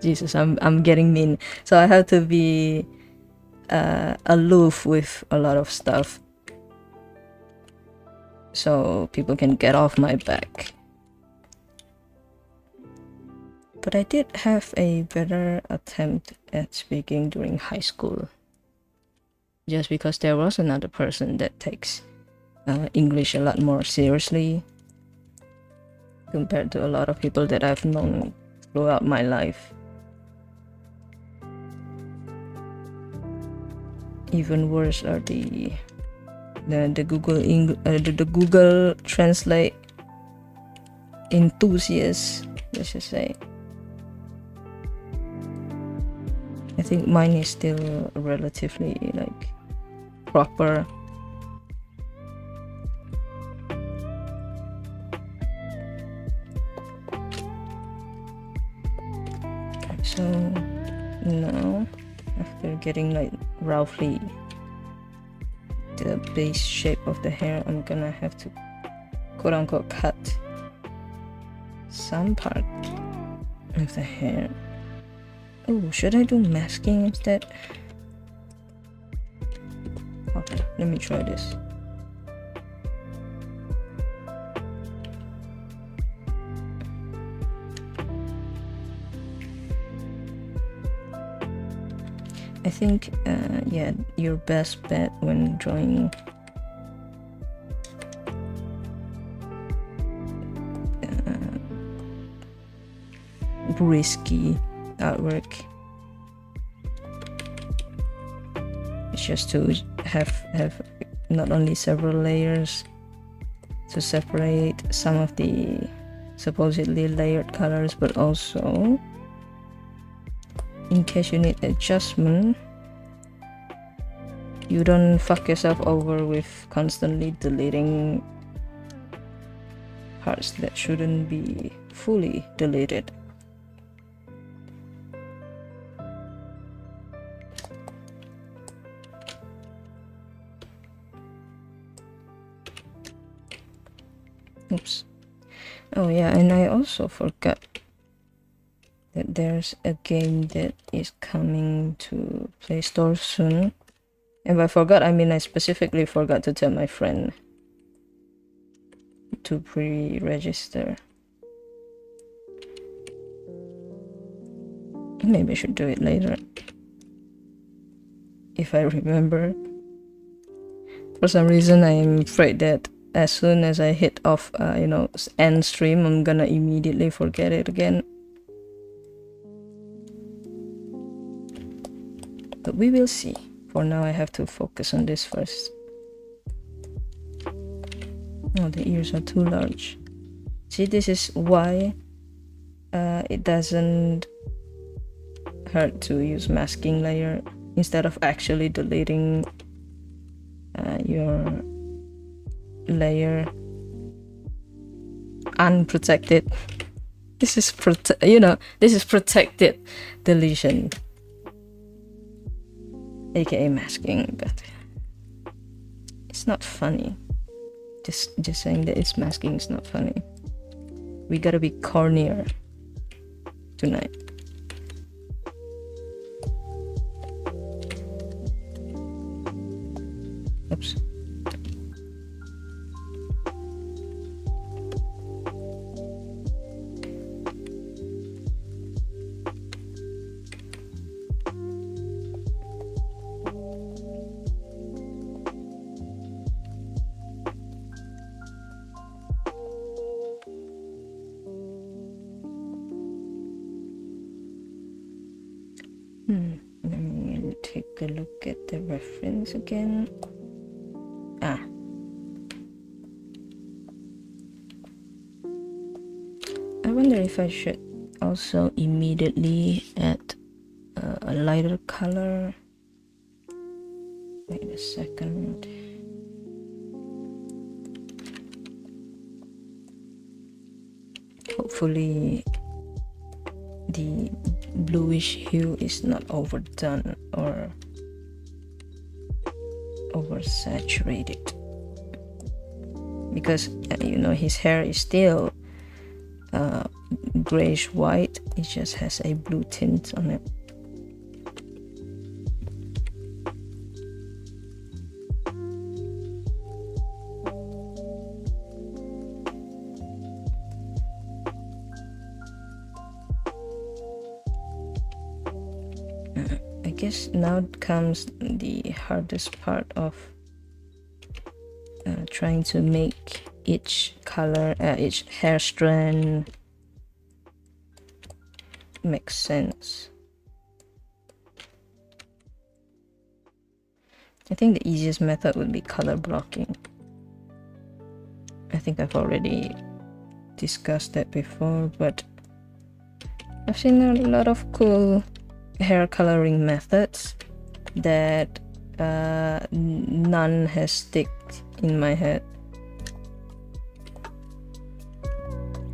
Jesus, I'm getting mean. So I have to be aloof with a lot of stuff so people can get off my back. But I did have a better attempt at speaking during high school, just because there was another person that takes English a lot more seriously compared to a lot of people that I've known throughout my life. Even worse are the Google Translate enthusiasts, let's just say. I think mine is still relatively proper. So now, after getting roughly the base shape of the hair, I'm gonna have to quote-unquote cut some part of the hair. Oh, should I do masking instead? Okay, let me try this. I think yeah, your best bet when drawing risky artwork is just to have not only several layers to separate some of the supposedly layered colors, but also in case you need adjustment, you don't fuck yourself over with constantly deleting parts that shouldn't be fully deleted. Oops. Oh yeah, and I also forgot that there's a game that is coming to Play Store soon. And by forgot, I mean I specifically forgot to tell my friend to pre-register. Maybe I should do it later, if I remember. For some reason, I'm afraid that as soon as I hit off, you know, end stream, I'm gonna immediately forget it again. But we will see. For now, I have to focus on this first. Oh, the ears are too large. See, this is why it doesn't hurt to use masking layer instead of actually deleting your layer unprotected. This is this is protected deletion, aka masking, but it's not funny. Just saying that it's masking is not funny. We gotta be cornier tonight. Oops. Let me take a look at the reference again. I wonder if I should also immediately add a lighter color. Wait a second. Hopefully the bluish hue is not overdone or oversaturated, because you know, his hair is still grayish white, it just has a blue tint on it. I guess now comes the hardest part of trying to make each color, each hair strand make sense. I think the easiest method would be color blocking. I think I've already discussed that before, but I've seen a lot of cool hair coloring methods that none has stick in my head.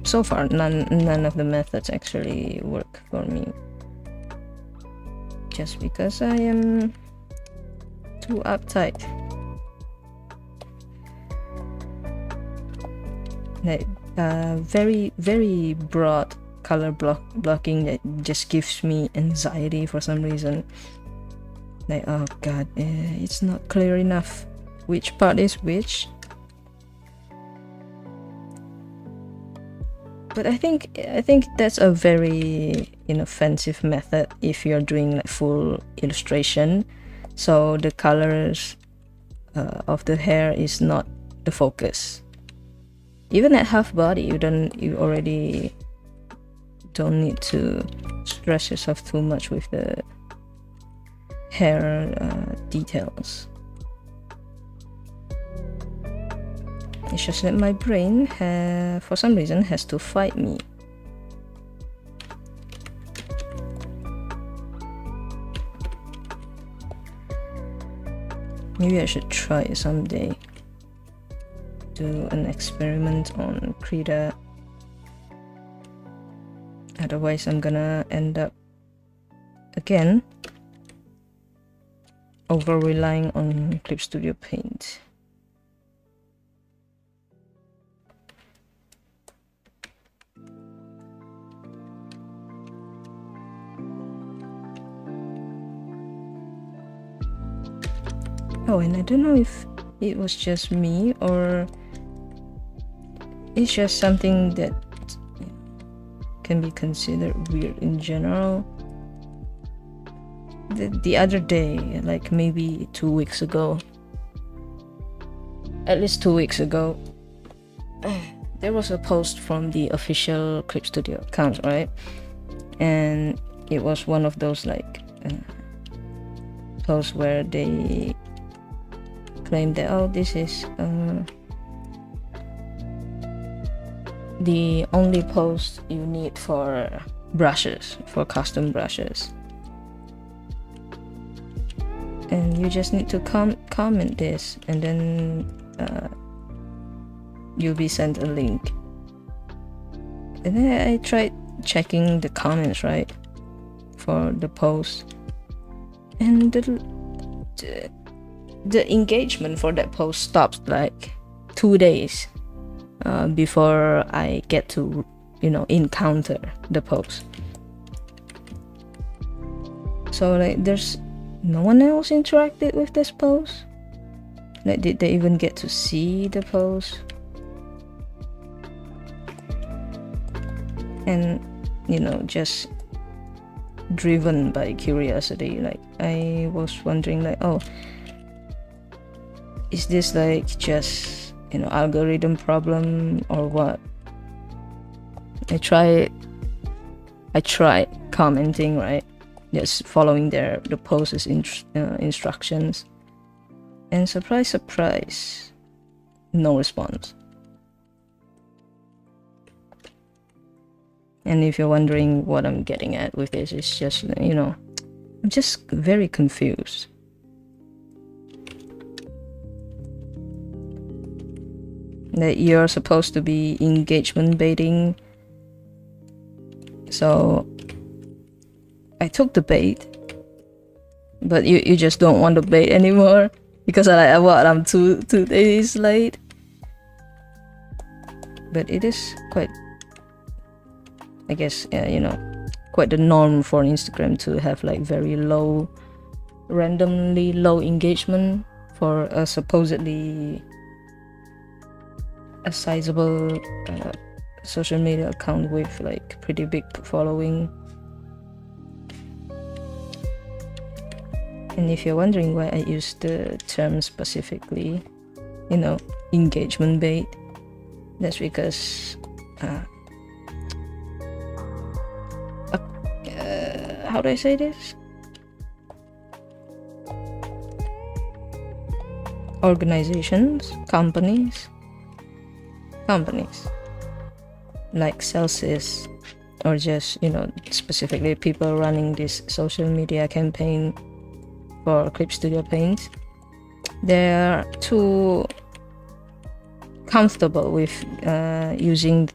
So far, none of the methods actually work for me. Just because I am too uptight. Like very broad color blocking that just gives me anxiety for some reason. Like, oh god, it's not clear enough which part is which. But I think that's a very inoffensive method if you're doing like full illustration, so the colors of the hair is not the focus. Even at half body, you already don't need to stress yourself too much with the hair details. It's just that my brain for some reason has to fight me. Maybe I should try it someday. Do an experiment on Krita. Otherwise I'm gonna end up again over relying on Clip Studio Paint. Oh, and I don't know if it was just me or it's just something that can be considered weird in general. The other day, like maybe 2 weeks ago, at least 2 weeks ago, there was a post from the official Clip Studio account, right? And it was one of those like posts where they claim that, oh, this is the only post you need for brushes, for custom brushes, and you just need to comment this, and then you'll be sent a link. And then I tried checking the comments, right, for the post, and the engagement for that post stopped like 2 days before I get to encounter the post. So like there's no one else interacted with this post. Like, did they even get to see the post? And just driven by curiosity, like I was wondering, like, oh, is this like just algorithm problem or what? I tried commenting, right, just following the post's instructions, and surprise, no response. And if you're wondering what I'm getting at with this, it's just I'm just very confused. That you're supposed to be engagement baiting, so I took the bait, but you just don't want the bait anymore because I'm 2 days late. But it is quite, I guess, quite the norm for Instagram to have like very randomly low engagement for a supposedly a sizable social media account with like pretty big following. And if you're wondering why I use the term specifically, engagement bait, that's because how do I say this? Organizations, companies like Celsius, or just specifically people running this social media campaign for Clip Studio Paint, they're too comfortable with using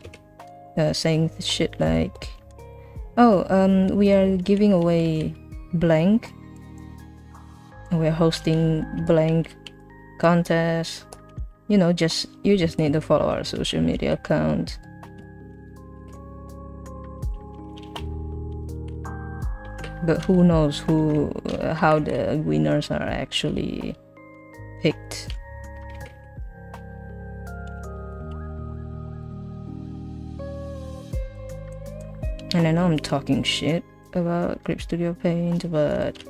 saying shit like, oh, we are giving away blank, we're hosting blank contest. You just need to follow our social media account. But who knows how the winners are actually picked. And I know I'm talking shit about Clip Studio Paint, but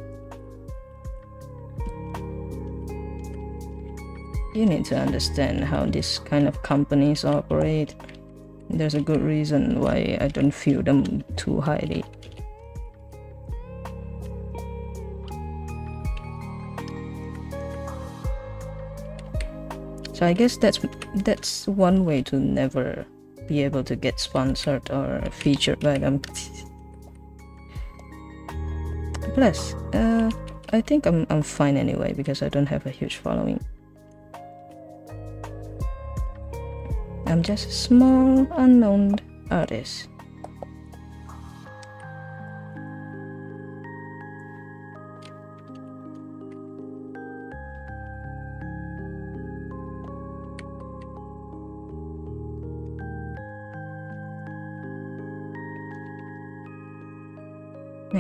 you need to understand how these kind of companies operate. There's a good reason why I don't view them too highly. So I guess that's one way to never be able to get sponsored or featured by them. Plus, I think I'm fine anyway because I don't have a huge following. I'm just a small unknown artist.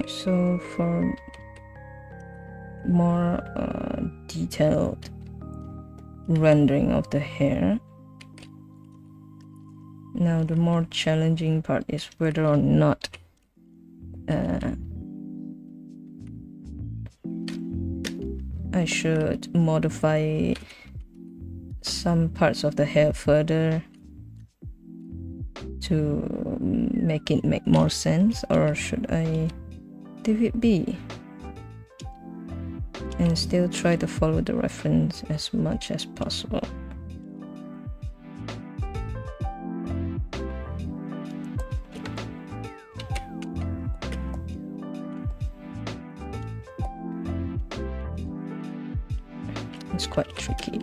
So for more detailed rendering of the hair, now the more challenging part is whether or not I should modify some parts of the hair further to make it make more sense, or should I leave it be and still try to follow the reference as much as possible. It's quite tricky.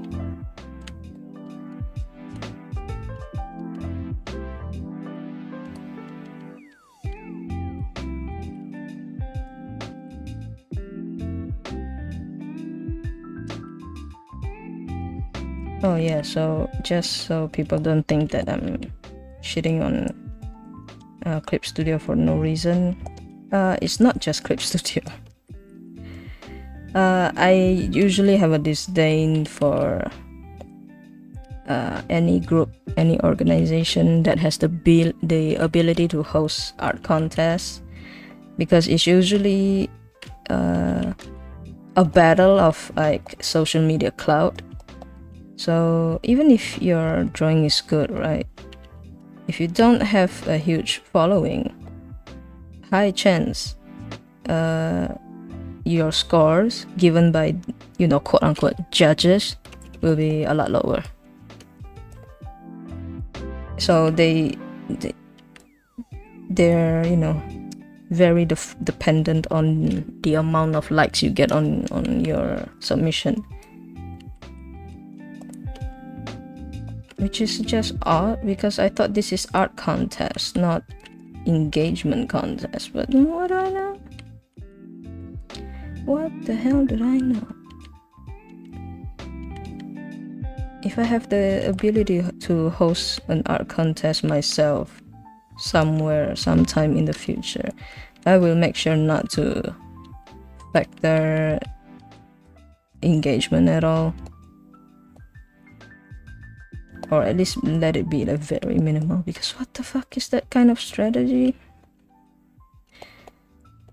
Oh yeah, so just so people don't think that I'm shitting on Clip Studio for no reason, it's not just Clip Studio. I usually have a disdain for any group, any organization that has the ability to host art contests, because it's usually a battle of like social media clout. So even if your drawing is good, right? If you don't have a huge following, high chance your scores given by, you know, quote unquote judges will be a lot lower. So they're, you know, very dependent on the amount of likes you get on your submission, which is just odd because I thought this is art contest, not engagement contest. But what do I know? What the hell did I know? If I have the ability to host an art contest myself somewhere, sometime in the future, I will make sure not to factor engagement at all, or at least let it be like very minimal, because what the fuck is that kind of strategy?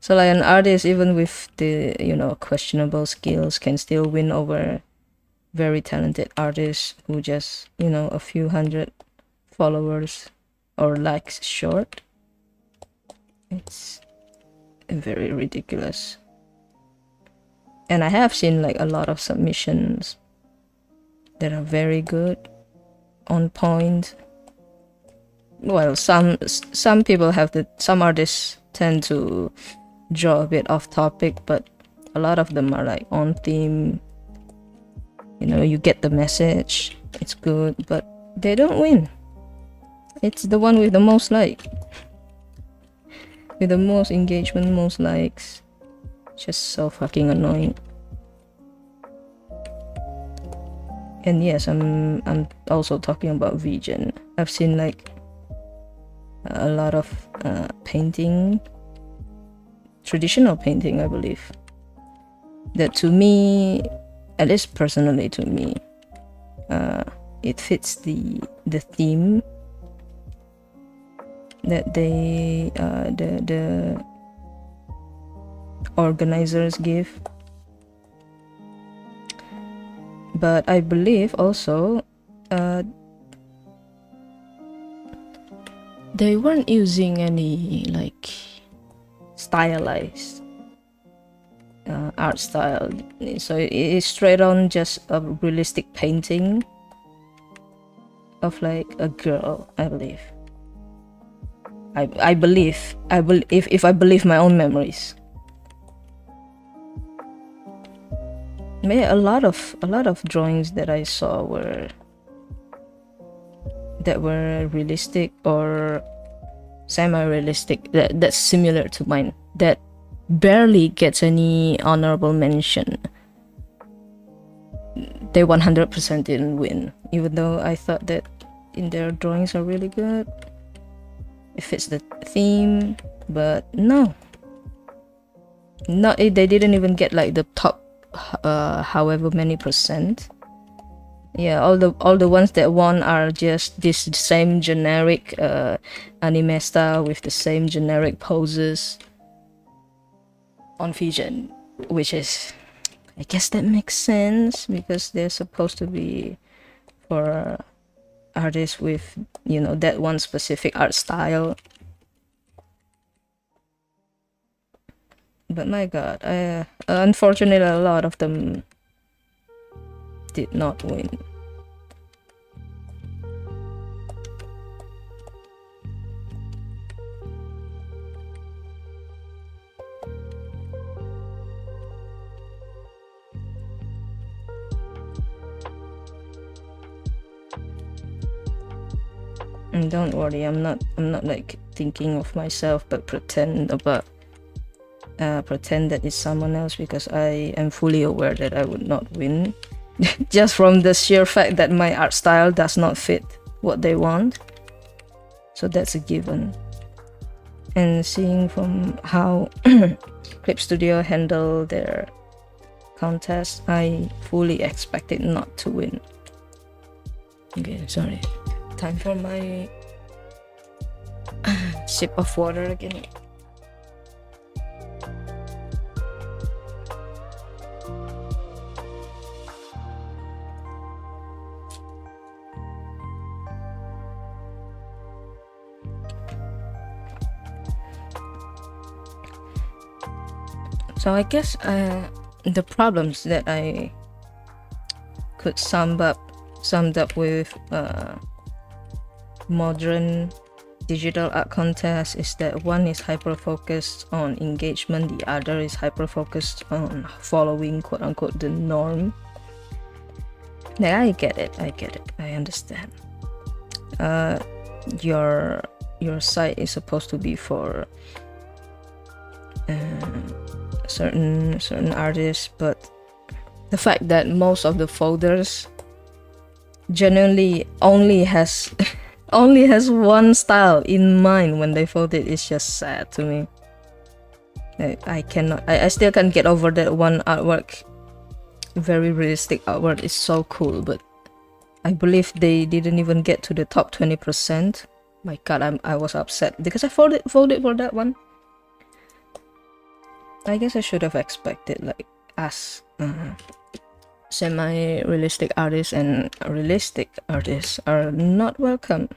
So like an artist, even with the, you know, questionable skills, can still win over very talented artists who just, you know, a few hundred followers or likes short. It's very ridiculous. And I have seen like a lot of submissions that are very good, on point. Well, some people have some artists tend to draw a bit off topic, but a lot of them are like on theme. You know, you get the message, it's good, but they don't win. It's the one with the most with the most engagement, most likes. Just so fucking annoying. And yes, I'm also talking about vegan. I've seen like a lot of painting, traditional painting, I believe, that to me, at least personally to me, it fits the theme that they the organizers give. But I believe also they weren't using any like stylized art style, so it is straight on just a realistic painting of like a girl, I believe. I believe if I believe my own memories. Maybe a lot of drawings that I saw were realistic or semi-realistic, that's similar to mine, that barely gets any honorable mention. They 100% didn't win, even though I thought that in their drawings are really good. It fits the theme, but no, they didn't even get like the top however many percent. Yeah, all the ones that won are just this same generic anime style with the same generic poses on Fusion, which is, I guess that makes sense because they're supposed to be for artists with, you know, that one specific art style. But my god, unfortunately a lot of them did not win. And don't worry, I'm not like thinking of myself, but pretend that it's someone else, because I am fully aware that I would not win. Just from the sheer fact that my art style does not fit what they want. So that's a given. And seeing from how Clip Studio handle their contest, I fully expected not to win. Okay, sorry. Time for my sip of water again. So I guess the problems that I could summed up with modern digital art contest is that one is hyper focused on engagement, the other is hyper focused on following quote unquote the norm. Yeah, I get it, I understand. Your site is supposed to be for certain artists, but the fact that most of the folders genuinely only has one style in mind when they fold it is just sad to me. I still can't get over that one artwork. Very realistic artwork is so cool, but I believe they didn't even get to the top 20%. My god, I was upset because I folded for that one. I guess I should have expected like us semi-realistic artists and realistic artists are not welcome.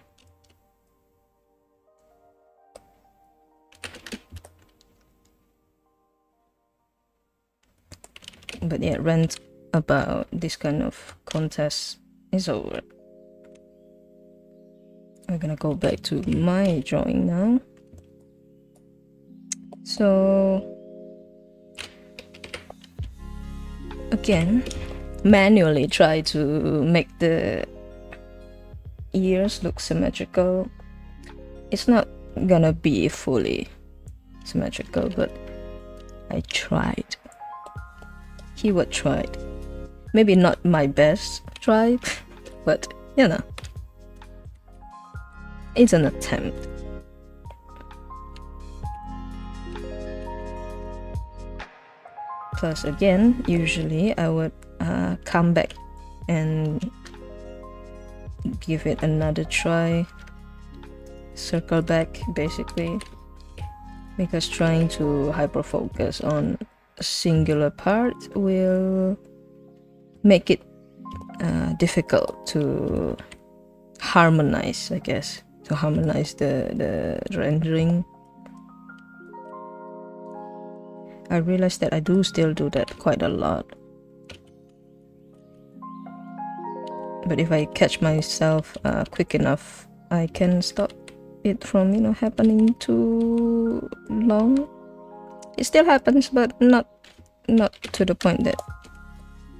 But yeah, rant about this kind of contest is over. I'm gonna go back to my drawing now. So again, manually try to make the ears look symmetrical. It's not gonna be fully symmetrical, but I tried. Keyword tried. Maybe not my best try, but you know, it's an attempt. Plus again, usually I would come back and give it another try. So circle back basically, because trying to hyper focus on a singular part will make it difficult to harmonize, I guess, to harmonize the rendering. I realized that I do still do that quite a lot, but if I catch myself quick enough, I can stop it from, you know, happening too long. It still happens, but not to the point that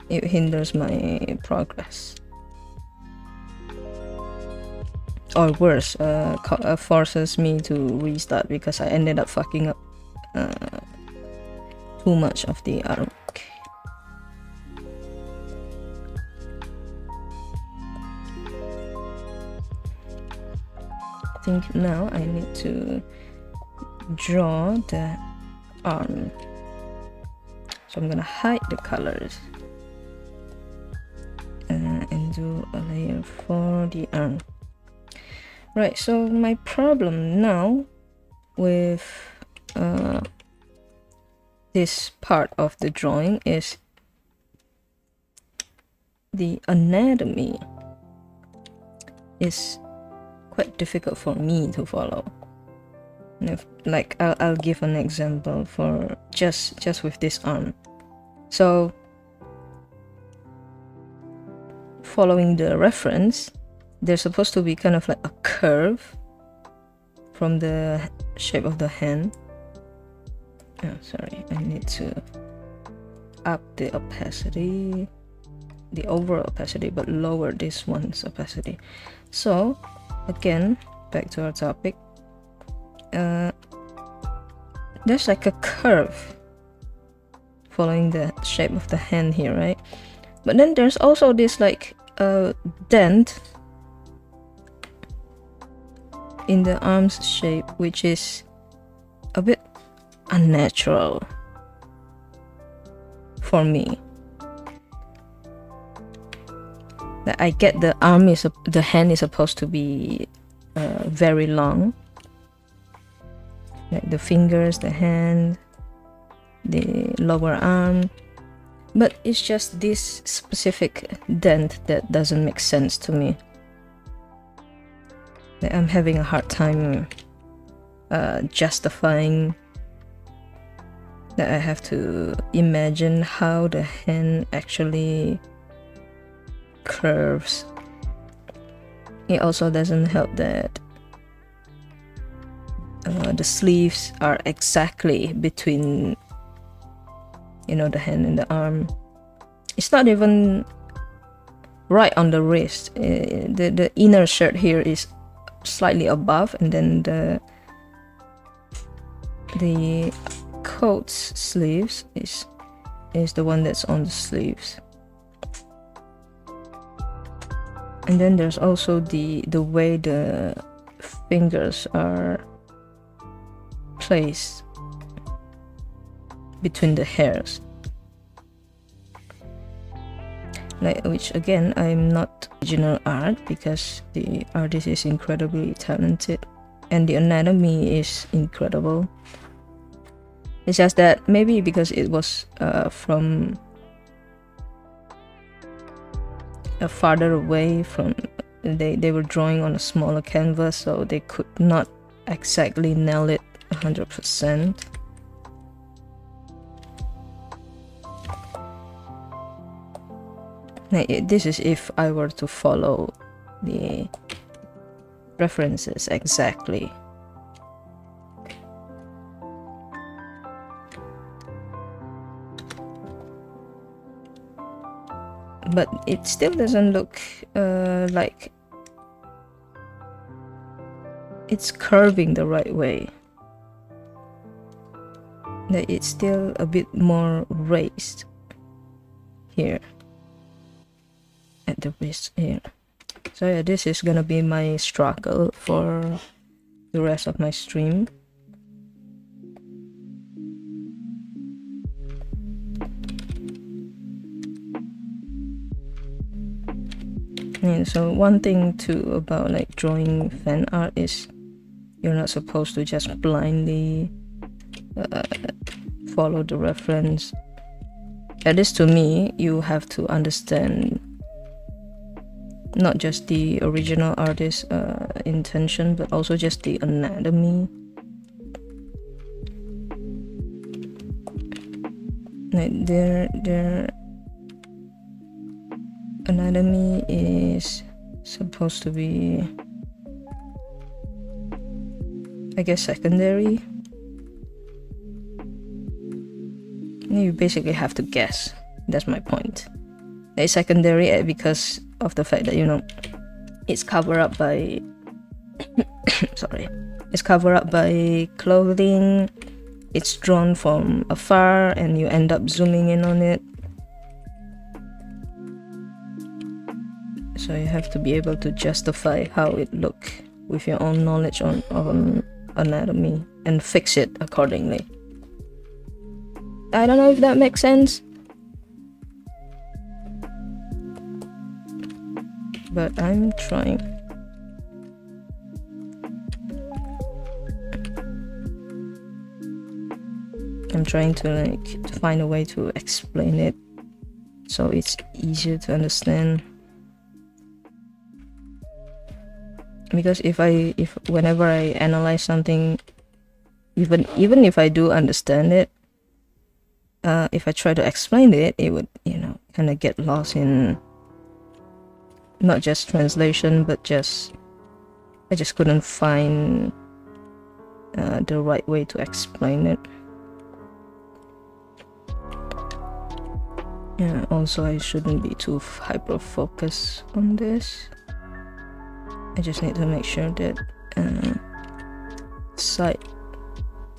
it hinders my progress, or worse, forces me to restart because I ended up fucking up too much of the artwork. I think now I need to draw the arm, so I'm gonna hide the colors and do a layer for the arm. Right, so my problem now with this part of the drawing is the anatomy is quite difficult for me to follow. And if, like, I'll give an example for just with this arm. So following the reference, there's supposed to be kind of like a curve from the shape of the hand. Oh, sorry, I need to up the opacity, the overall opacity, but lower this one's opacity. So again, back to our topic, there's like a curve following the shape of the hand here, right? But then there's also this like dent in the arm's shape, which is a bit unnatural for me. That I get the arm is the hand is supposed to be very long, like the fingers, the hand, the lower arm, but it's just this specific dent that doesn't make sense to me. I'm having a hard time justifying that. I have to imagine how the hand actually curves. It also doesn't help that the sleeves are exactly between, you know, the hand and the arm. It's not even right on the wrist. The inner shirt here is slightly above, and then the coat's sleeves is the one that's on the sleeves. And then there's also the way the fingers are placed between the hairs, like, which again, I'm not original art because the artist is incredibly talented and the anatomy is incredible. It's just that maybe because it was from farther away from, they were drawing on a smaller canvas, so they could not exactly nail it 100%. This is if I were to follow the references exactly. But it still doesn't look like it's curving the right way. That it's still a bit more raised here at the wrist here. So yeah, this is gonna be my struggle for the rest of my stream. And so one thing too about like drawing fan art is You're not supposed to just blindly follow the reference. At least to me, you have to understand not just the original artist's intention, but also just the anatomy. Like their anatomy is supposed to be, I guess, secondary. You basically have to guess. That's my point. It's secondary because of the fact that, you know, it's covered up by sorry, it's covered up by clothing. It's drawn from afar and you end up zooming in on it, so you have to be able to justify how it look with your own knowledge on anatomy and fix it accordingly. I don't know if that makes sense, but I'm trying. I'm trying to find a way to explain it so it's easier to understand. Because whenever I analyze something, even if I do understand it, if I try to explain it, it would, you know, kind of get lost in not just translation, but I just couldn't find the right way to explain it. Yeah, also I shouldn't be too hyper focused on this. I just need to make sure that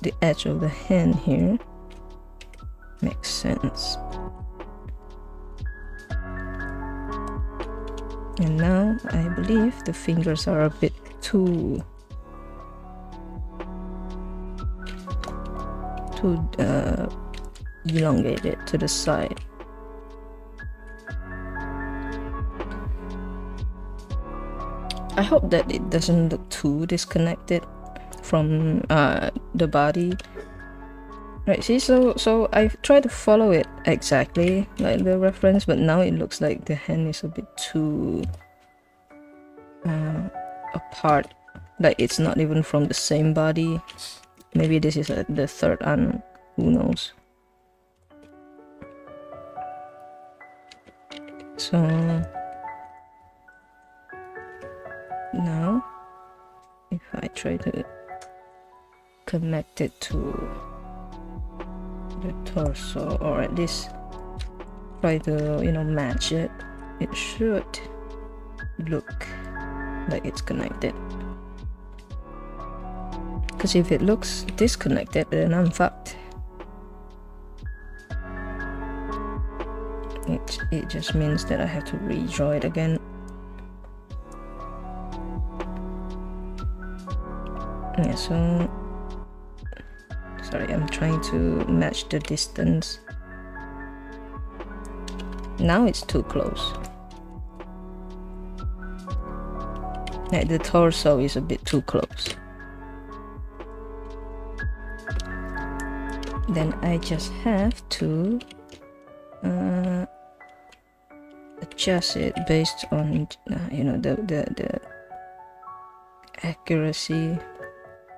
the edge of the hand here makes sense. And now I believe the fingers are a bit too elongated to the side. I hope that it doesn't look too disconnected from the body. Right, see, so I tried to follow it exactly like the reference, but now it looks like the hand is a bit too apart. Like it's not even from the same body. Maybe this is the third arm, who knows. So now if I try to connect it to the torso, or at least try to, you know, match it, it should look like it's connected. Because if it looks disconnected, then I'm fucked. It just means that I have to redraw it again. Yeah, so sorry, I'm trying to match the distance. Now it's too close. Yeah, the torso is a bit too close. Then I just have to adjust it based on you know, the accuracy,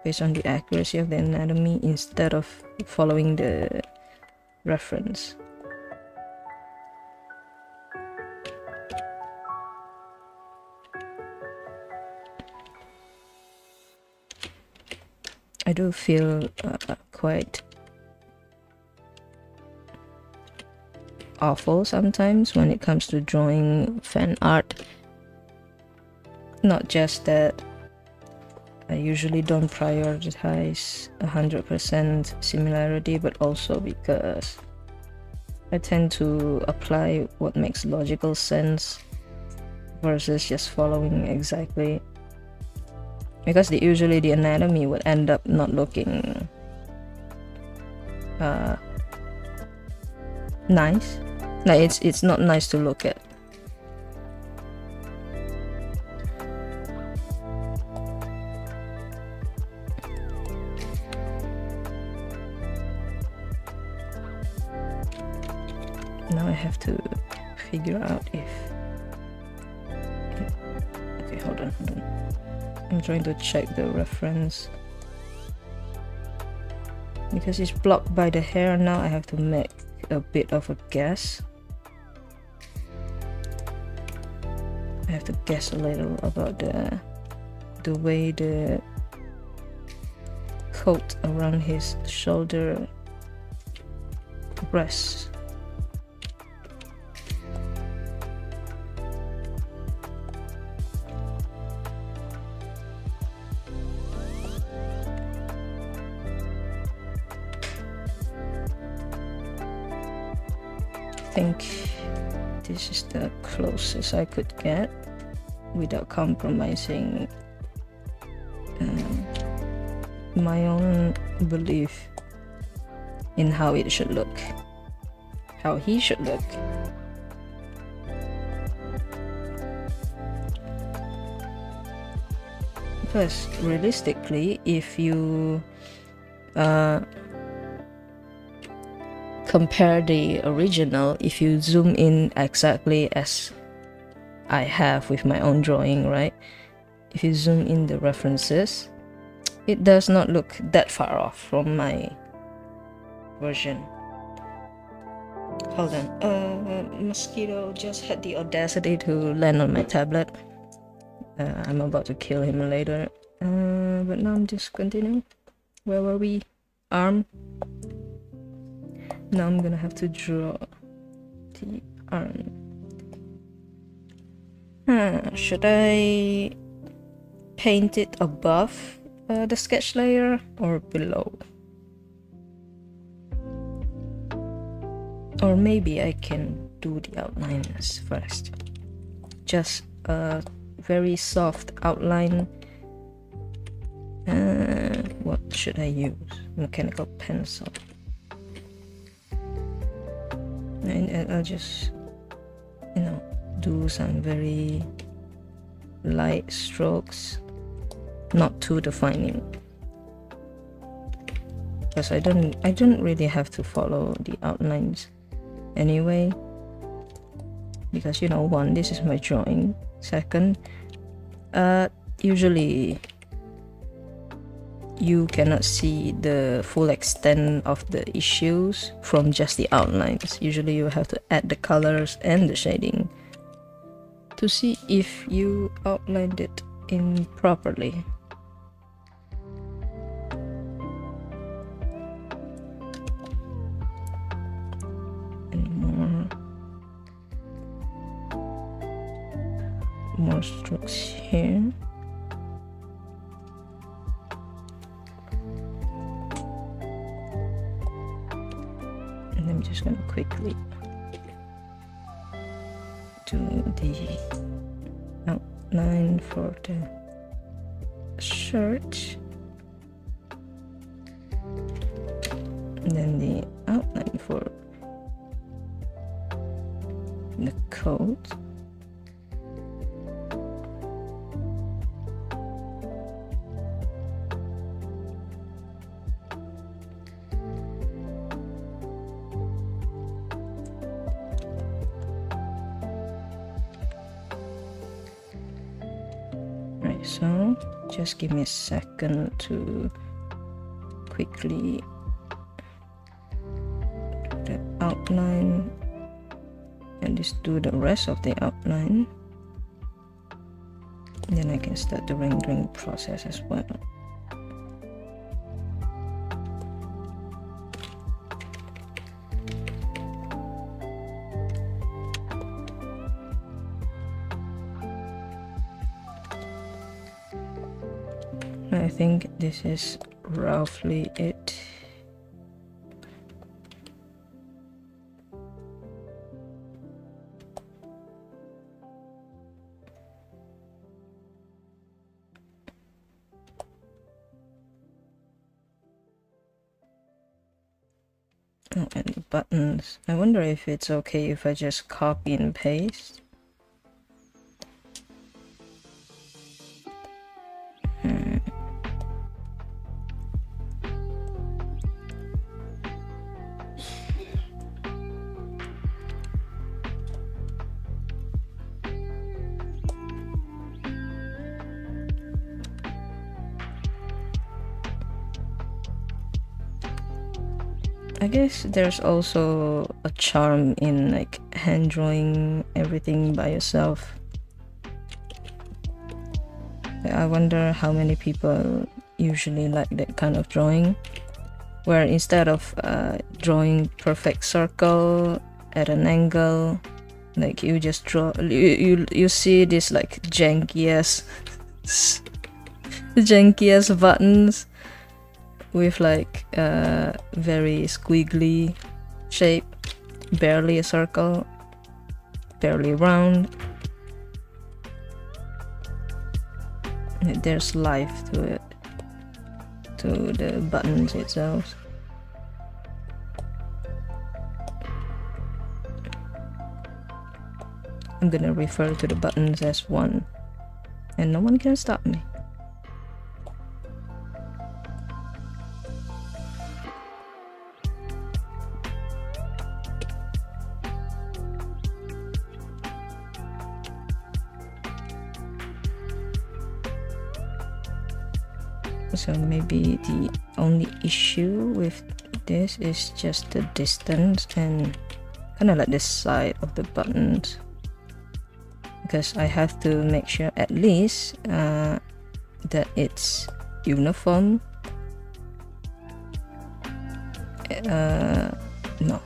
based on the accuracy of the anatomy instead of following the reference. I do feel quite awful sometimes when it comes to drawing fan art. Not just that I usually don't prioritize 100% similarity, but also because I tend to apply what makes logical sense versus just following exactly, because usually the anatomy would end up not looking nice. Like it's not nice to look at. Now I have to figure out if... Okay, hold on. I'm trying to check the reference. Because it's blocked by the hair, now I have to make a bit of a guess. I have to guess a little about the way the coat around his shoulder rests. I think this is the closest I could get without compromising my own belief in how it should look, how he should look. Because realistically, if you compare the original, if you zoom in exactly as I have with my own drawing, right? If you zoom in the references, it does not look that far off from my version. Hold on, mosquito just had the audacity to land on my tablet. I'm about to kill him later, but now I'm just continuing. Where were we? Arm. Now I'm gonna have to draw the arm. Should I paint it above the sketch layer or below? Or maybe I can do the outlines first. Just a very soft outline. What should I use? Mechanical pencil. And I'll just, you know, do some very light strokes, not too defining, because I don't really have to follow the outlines anyway, because, you know, one, this is my drawing. Second, usually you cannot see the full extent of the issues from just the outlines. Usually you have to add the colors and the shading to see if you outlined it in properly. And more strokes here. I'm just gonna quickly do the outline for the shirt, and then the outline for the coat. So just give me a second to quickly do the outline and just do the rest of the outline. And then I can start the rendering process as well. I think this is roughly it. Oh, and the buttons. I wonder if it's okay if I just copy and paste. I guess there's also a charm in like hand drawing everything by yourself. I wonder how many people usually like that kind of drawing, where instead of drawing perfect circle at an angle, like you just draw, you see this like janky ass buttons with like very squiggly shape, barely a circle, barely round. There's life to it, to the buttons itself. I'm gonna refer to the buttons as one, and no one can stop me. So maybe the only issue with this is just the distance and kind of like the side of the buttons, because I have to make sure at least that it's uniform. No,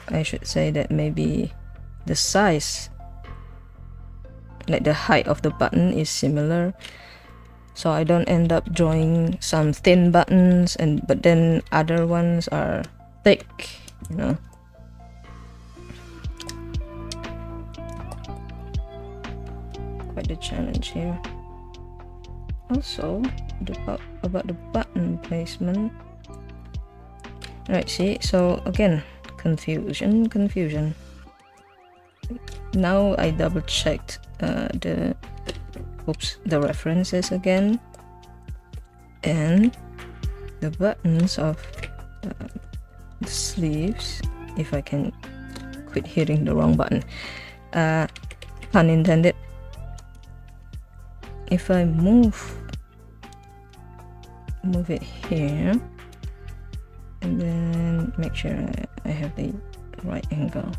I should say that maybe the size, like the height of the button, is similar, so I don't end up drawing some thin buttons but then other ones are thick, you know. Quite the challenge here. Also, about the button placement. Right, see, so again, confusion. Now I double checked the references again, and the buttons of the sleeves, if I can quit hitting the wrong button, pun intended, if I move it here and then make sure I have the right angle.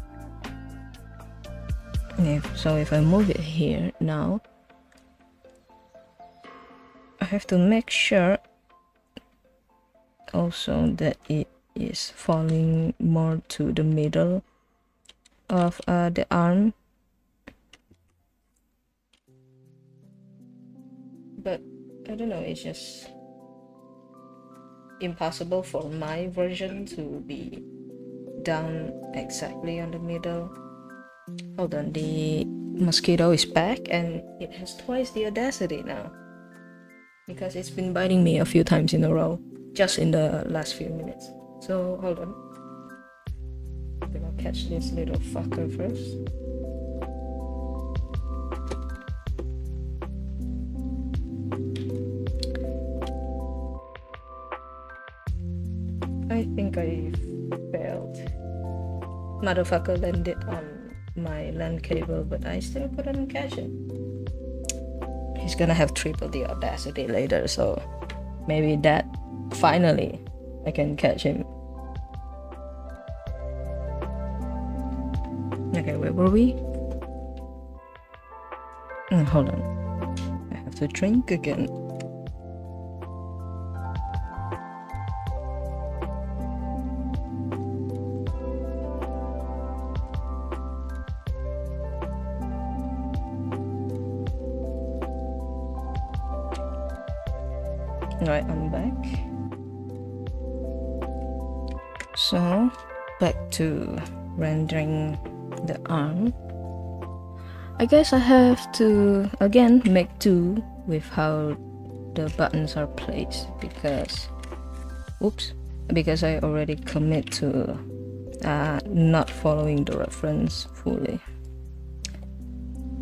So if I move it here now, I have to make sure also that it is falling more to the middle of the arm. But I don't know, it's just impossible for my version to be down exactly on the middle. Hold on, the mosquito is back and it has twice the audacity now, because it's been biting me a few times in a row just in the last few minutes. So hold on, I'm gonna catch this little fucker first. I think I failed. Motherfucker landed on my LAN cable, but I still couldn't catch it. He's gonna have triple the audacity later, so maybe that finally I can catch him. Okay, where were we? Hold on, I have to drink again. Right, I'm back. So, back to rendering the arm. I guess I have to again make do with how the buttons are placed, because I already commit to not following the reference fully.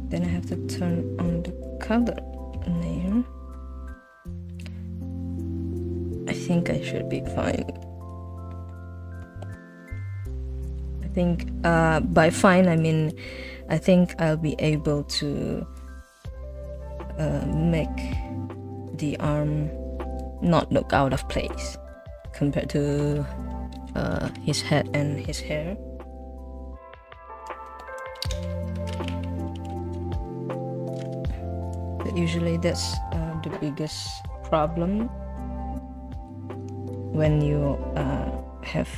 Then I have to turn on the color layer. I think I should be fine. I think by fine I mean I think I'll be able to make the arm not look out of place compared to his head and his hair. But usually that's the biggest problem when you have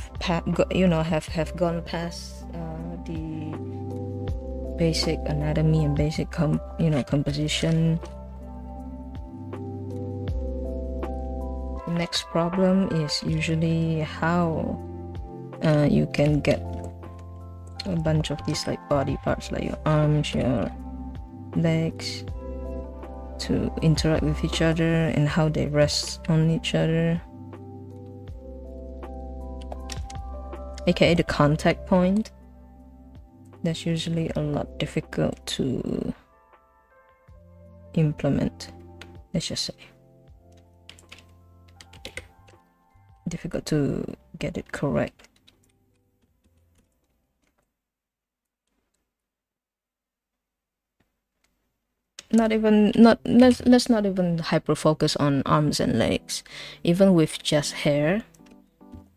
gone past the basic anatomy and basic composition. The next problem is usually how you can get a bunch of these like body parts, like your arms, your legs, to interact with each other and how they rest on each other, aka the contact point. That's usually a lot difficult to implement, let's just say. Difficult to get it correct. Let's not even hyper focus on arms and legs. Even with just hair,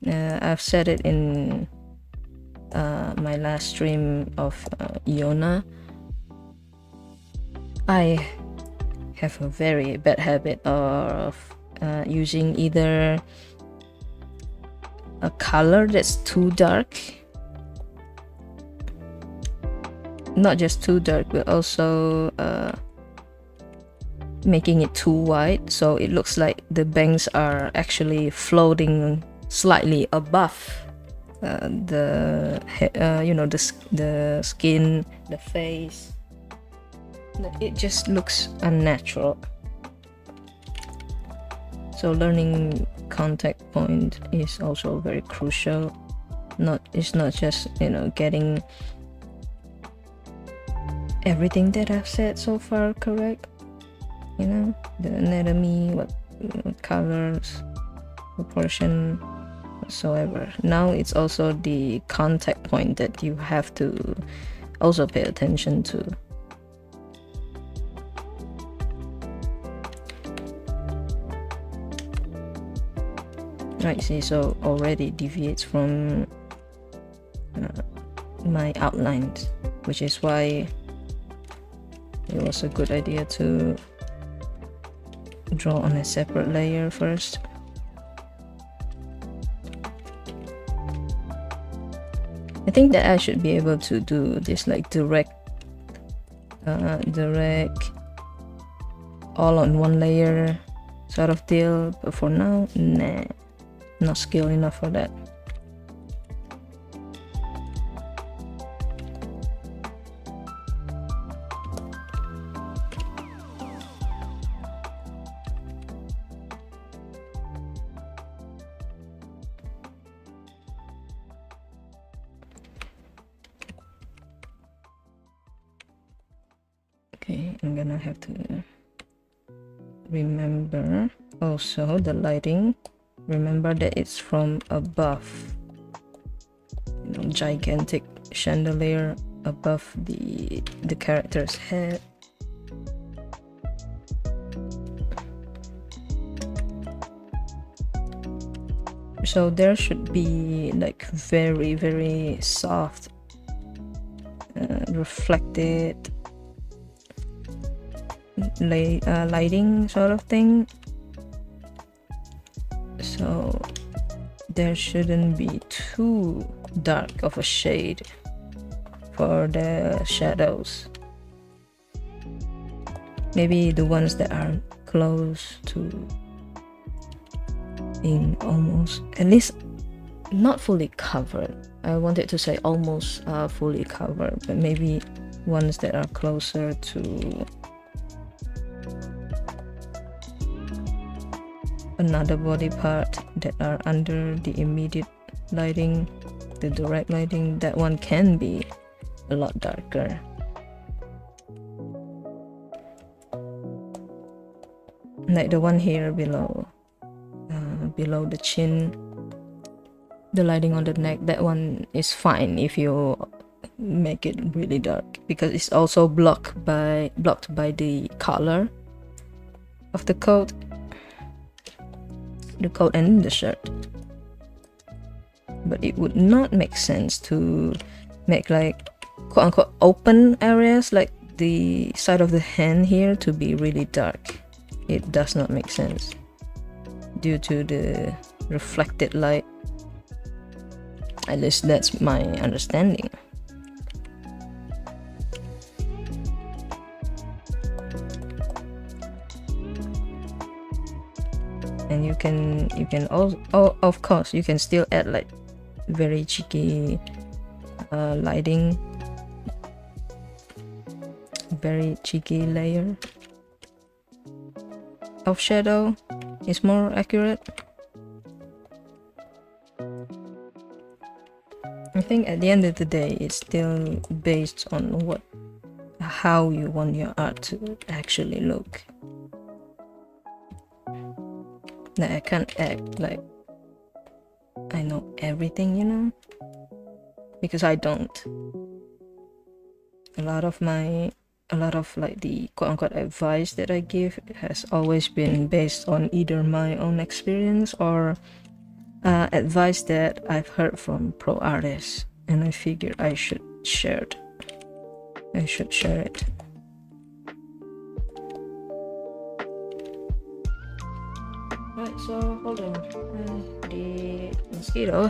I've said it in my last stream of Iona, I have a very bad habit of using either a color that's too dark, not just too dark, but also making it too white, so it looks like the bangs are actually floating slightly above the skin, the face. It just looks unnatural. So learning contact point is also very crucial. It's not just getting everything that I've said so far correct. The anatomy, what colors, proportion, whatsoever. Now it's also the contact point that you have to also pay attention to. Right, see, so already deviates from my outlines, which is why it was a good idea to draw on a separate layer first. I think that I should be able to do this like direct all on one layer sort of deal, but for now, nah, not skilled enough for that. Okay, I'm gonna have to remember also the lighting. Remember that it's from above, gigantic chandelier above the character's head. So there should be like very, very soft, reflected lighting sort of thing. So there shouldn't be too dark of a shade for the shadows. Maybe the ones that are close to being almost, at least not fully covered. I wanted to say almost fully covered, but maybe ones that are closer to another body part that are under the immediate lighting, the direct lighting, that one can be a lot darker. Like the one here below the chin, the lighting on the neck, that one is fine if you make it really dark, because it's also blocked by the color of the coat and the shirt. but it would not make sense to make like quote-unquote open areas like the side of the hand here to be really dark. It does not make sense due to the reflected light. At least that's my understanding. And you can also, of course, you can still add like very cheeky lighting, very cheeky layer of shadow is more accurate. I think at the end of the day, it's still based on how you want your art to actually look. Like, I can't act like I know everything, you know, because I don't. A lot of like the quote-unquote advice that I give has always been based on either my own experience or advice that I've heard from pro artists, and I figured I should share it. Right, so hold on. The mosquito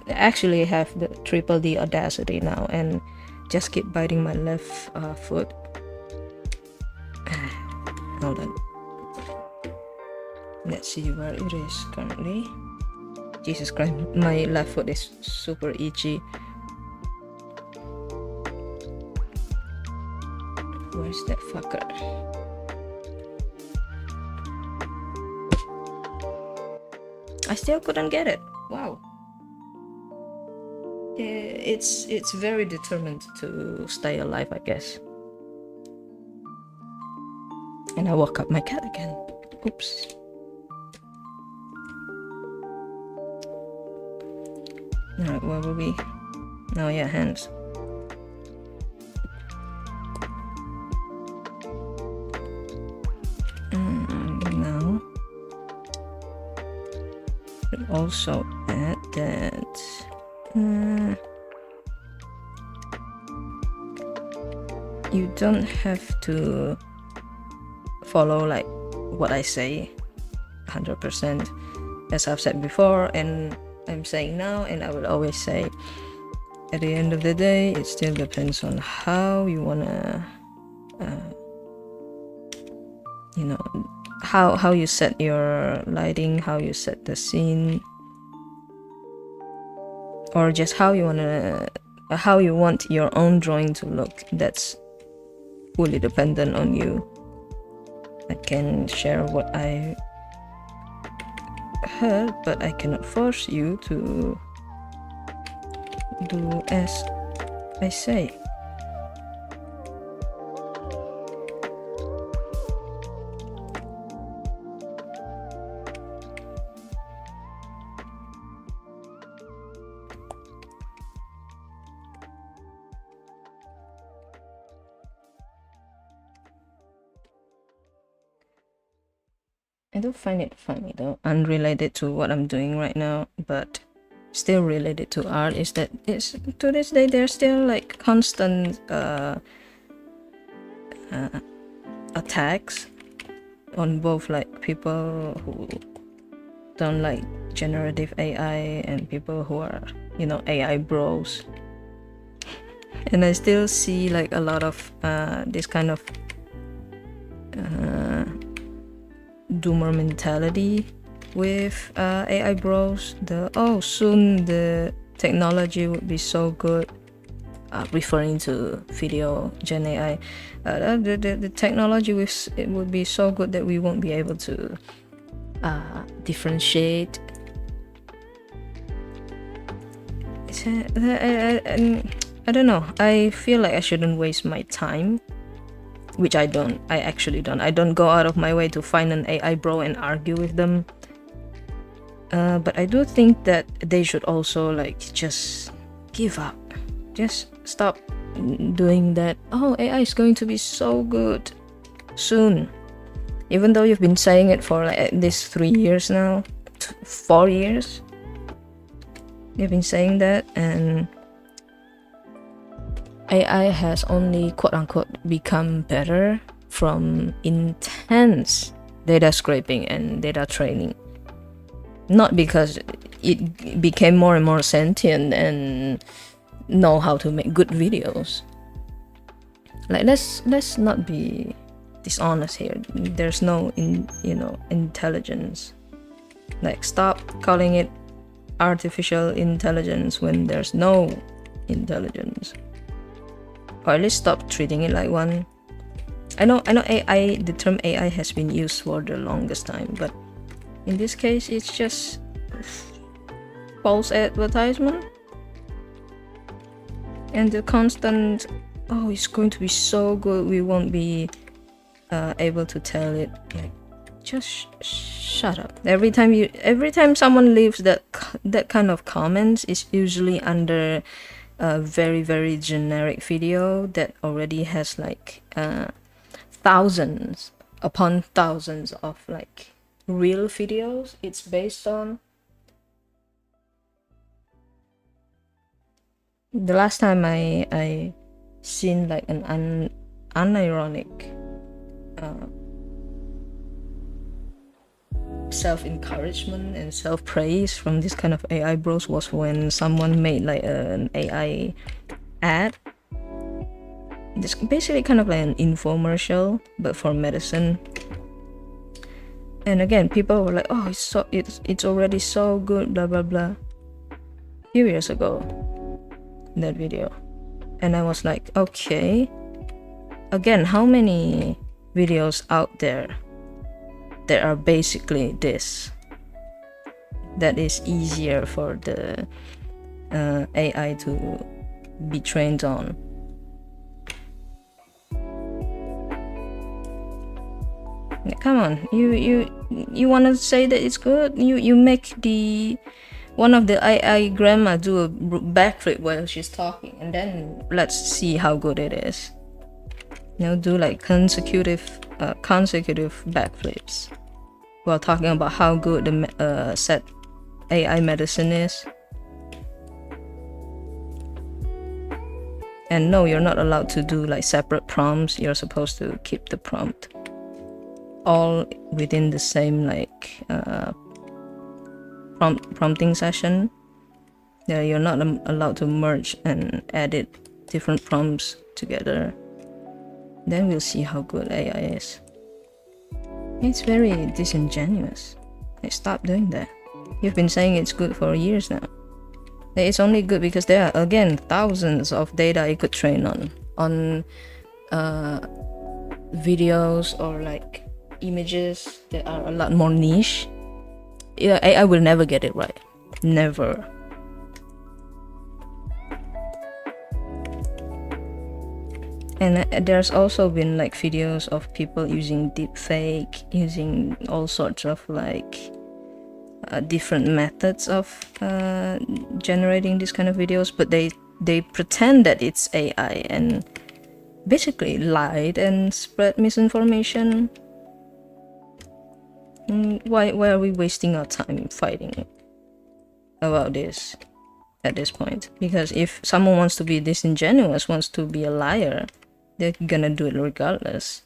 actually have the triple D audacity now and just keep biting my left foot. Hold on. Let's see where it is currently. Jesus Christ, my left foot is super itchy. Where's that fucker? I still couldn't get it. Wow. It's very determined to stay alive, I guess. And I woke up my cat again. Oops. Alright, where were we? Oh yeah, hands. Now we'll also add that you don't have to follow like what I say 100%, as I've said before and I'm saying now, and I will always say, at the end of the day, it still depends on how you wanna you know, how you set your lighting, how you set the scene, or just how you want your own drawing to look. That's fully dependent on you. I can share what I heard, but I cannot force you to do as I say. I do find it funny though, unrelated to what I'm doing right now, but still related to art, is that to this day there's still like constant attacks on both like people who don't like generative AI and people who are, you know, AI bros. And I still see like a lot of this kind of doomer mentality with AI bros. Soon the technology would be so good, referring to video gen AI, the technology it would be so good that we won't be able to differentiate. I don't know, I feel like I shouldn't waste my time, which I don't. I actually don't. I don't go out of my way to find an AI bro and argue with them. But I do think that they should also like just give up. Just stop doing that. Oh, AI is going to be so good soon. Even though you've been saying it for like at least 3 years now, 4 years. They've been saying that, and AI has only quote-unquote become better from intense data scraping and data training. Not because it became more and more sentient and know how to make good videos. Like, let's not be dishonest here. There's no intelligence. Like, stop calling it artificial intelligence when there's no intelligence, or at least stop treating it like one. I know AI, the term AI has been used for the longest time, but in this case it's just false advertisement and the constant, oh, it's going to be so good, we won't be able to tell it. Like, just shut up. Every time someone leaves that kind of comments, it's usually under a very, very generic video that already has like thousands upon thousands of like real videos it's based on. The last time I seen like an unironic self-encouragement and self-praise from this kind of AI bros was when someone made like an AI ad. It's basically kind of like an infomercial but for medicine. And again, people were like, oh, it's already so good, blah blah blah, a few years ago, that video. And I was like, okay, again, how many videos out there that are basically this, that is easier for the AI to be trained on? Come on, you want to say that it's good? You make one of the AI grandma do a backflip while she's talking, and then let's see how good it is. Do like consecutive backflips while talking about how good the said AI medicine is. And no, you're not allowed to do like separate prompts. You're supposed to keep the prompt all within the same like prompting session. Yeah, you're not allowed to merge and edit different prompts together. Then we'll see how good AI is. It's very disingenuous. Like, stop doing that. You've been saying it's good for years now. It's only good because there are, again, thousands of data it could train on videos or like images that are a lot more niche. Yeah, AI will never get it right. Never. And there's also been like videos of people using deepfake, using all sorts of like different methods of generating these kind of videos, but they pretend that it's AI and basically lied and spread misinformation. Why are we wasting our time fighting about this at this point? Because if someone wants to be disingenuous, wants to be a liar, they're gonna do it regardless.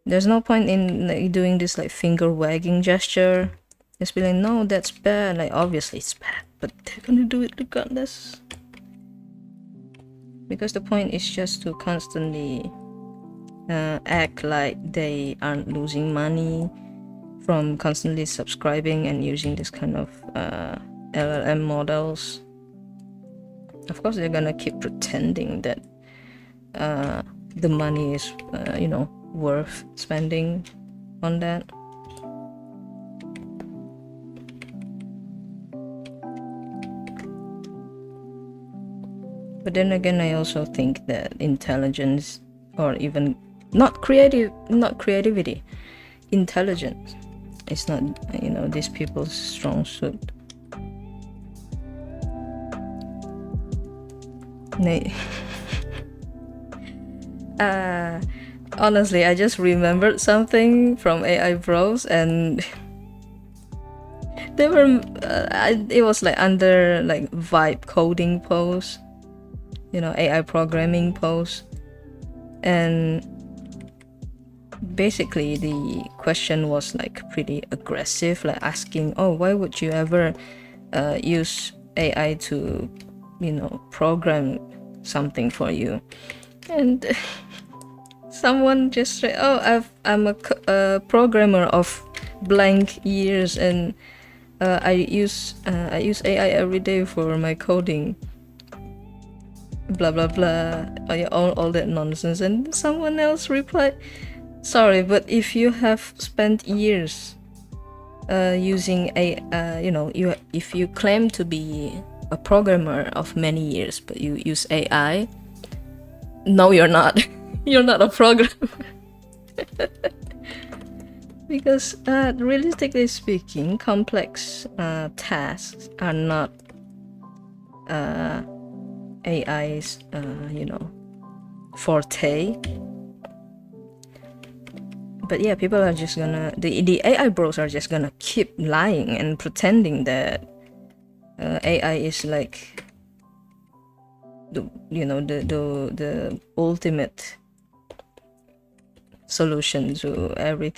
There's no point in like doing this like finger wagging gesture. Just be like, no, that's bad. Like, obviously it's bad, but they're gonna do it regardless. Because the point is just to constantly act like they aren't losing money from constantly subscribing and using this kind of LLM models. Of course, they're gonna keep pretending that the money is, worth spending on that. But then again, I also think that intelligence, or even not creativity, intelligence, is not, these people's strong suit. Honestly, I just remembered something from AI Bros, and They were it was like under like vibe coding post, you know, AI programming post, and basically the question was like pretty aggressive, like asking, oh, why would you ever use AI to, you know, program something for you? And someone just said, oh, I'm a programmer of blank years, and I use AI every day for my coding, blah blah blah, all that nonsense. And someone else replied, sorry, but if you have spent years using if you claim to be a programmer of many years but you use AI, no, you're not. You're not a programmer. Because realistically speaking, complex tasks are not AI's forte. But yeah, people are just gonna, the AI bros are just gonna keep lying and pretending that AI is like the ultimate solution to every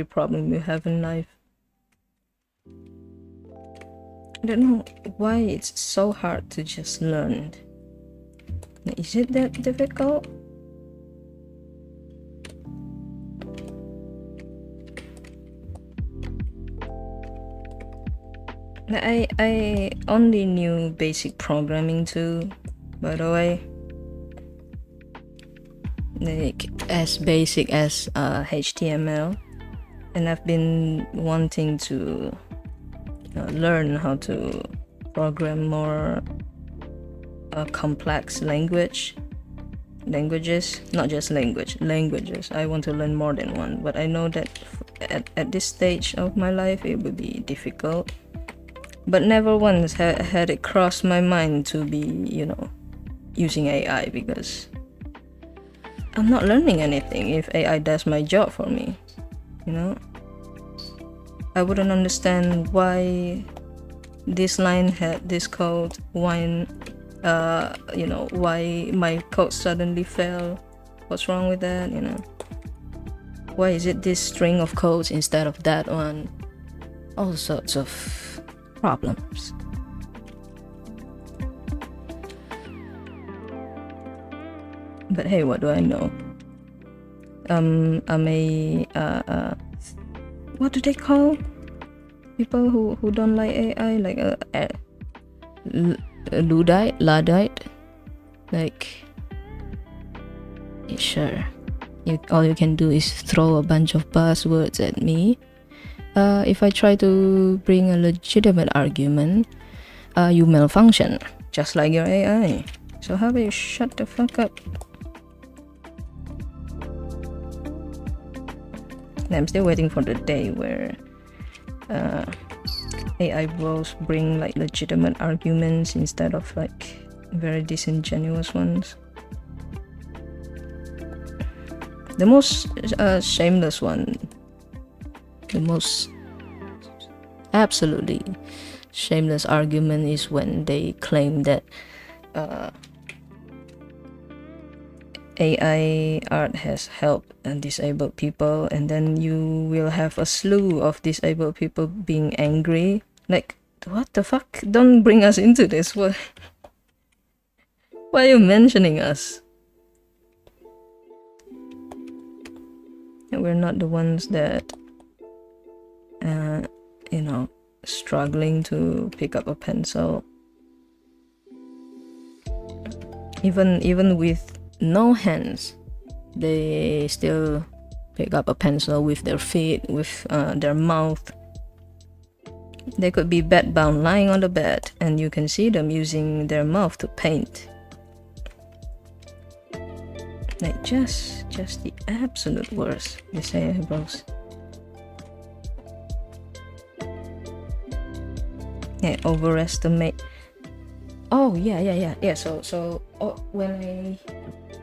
problem you have in life. I don't know why it's so hard to just learn. Is it that difficult? I only knew basic programming too, by the way. Like as basic as HTML, and I've been wanting to learn how to program more complex languages, not just languages. I want to learn more than one, but I know that at this stage of my life it would be difficult. But never once had it crossed my mind to be, using AI, because I'm not learning anything if AI does my job for me, I wouldn't understand why this line had this code, why my code suddenly fell. What's wrong with that, Why is it this string of codes instead of that one? All sorts of problems. But hey, what do I know? I'm a what do they call people who don't like AI? Like a Luddite? Like, sure, all you can do is throw a bunch of buzzwords at me. If I try to bring a legitimate argument, you malfunction, just like your AI. So how about you shut the fuck up? And I'm still waiting for the day where AI bros bring like legitimate arguments instead of like very disingenuous ones. The most shameless one, the most absolutely shameless argument is when they claim that AI art has helped disabled people, and then you will have a slew of disabled people being angry. Like, what the fuck? Don't bring us into this. Why are you mentioning us? And we're not the ones that struggling to pick up a pencil. Even with no hands, they still pick up a pencil with their feet, with their mouth. They could be bedbound, lying on the bed, and you can see them using their mouth to paint. Like just the absolute worst. They say, bros. Yeah, overestimate. Oh yeah. So when I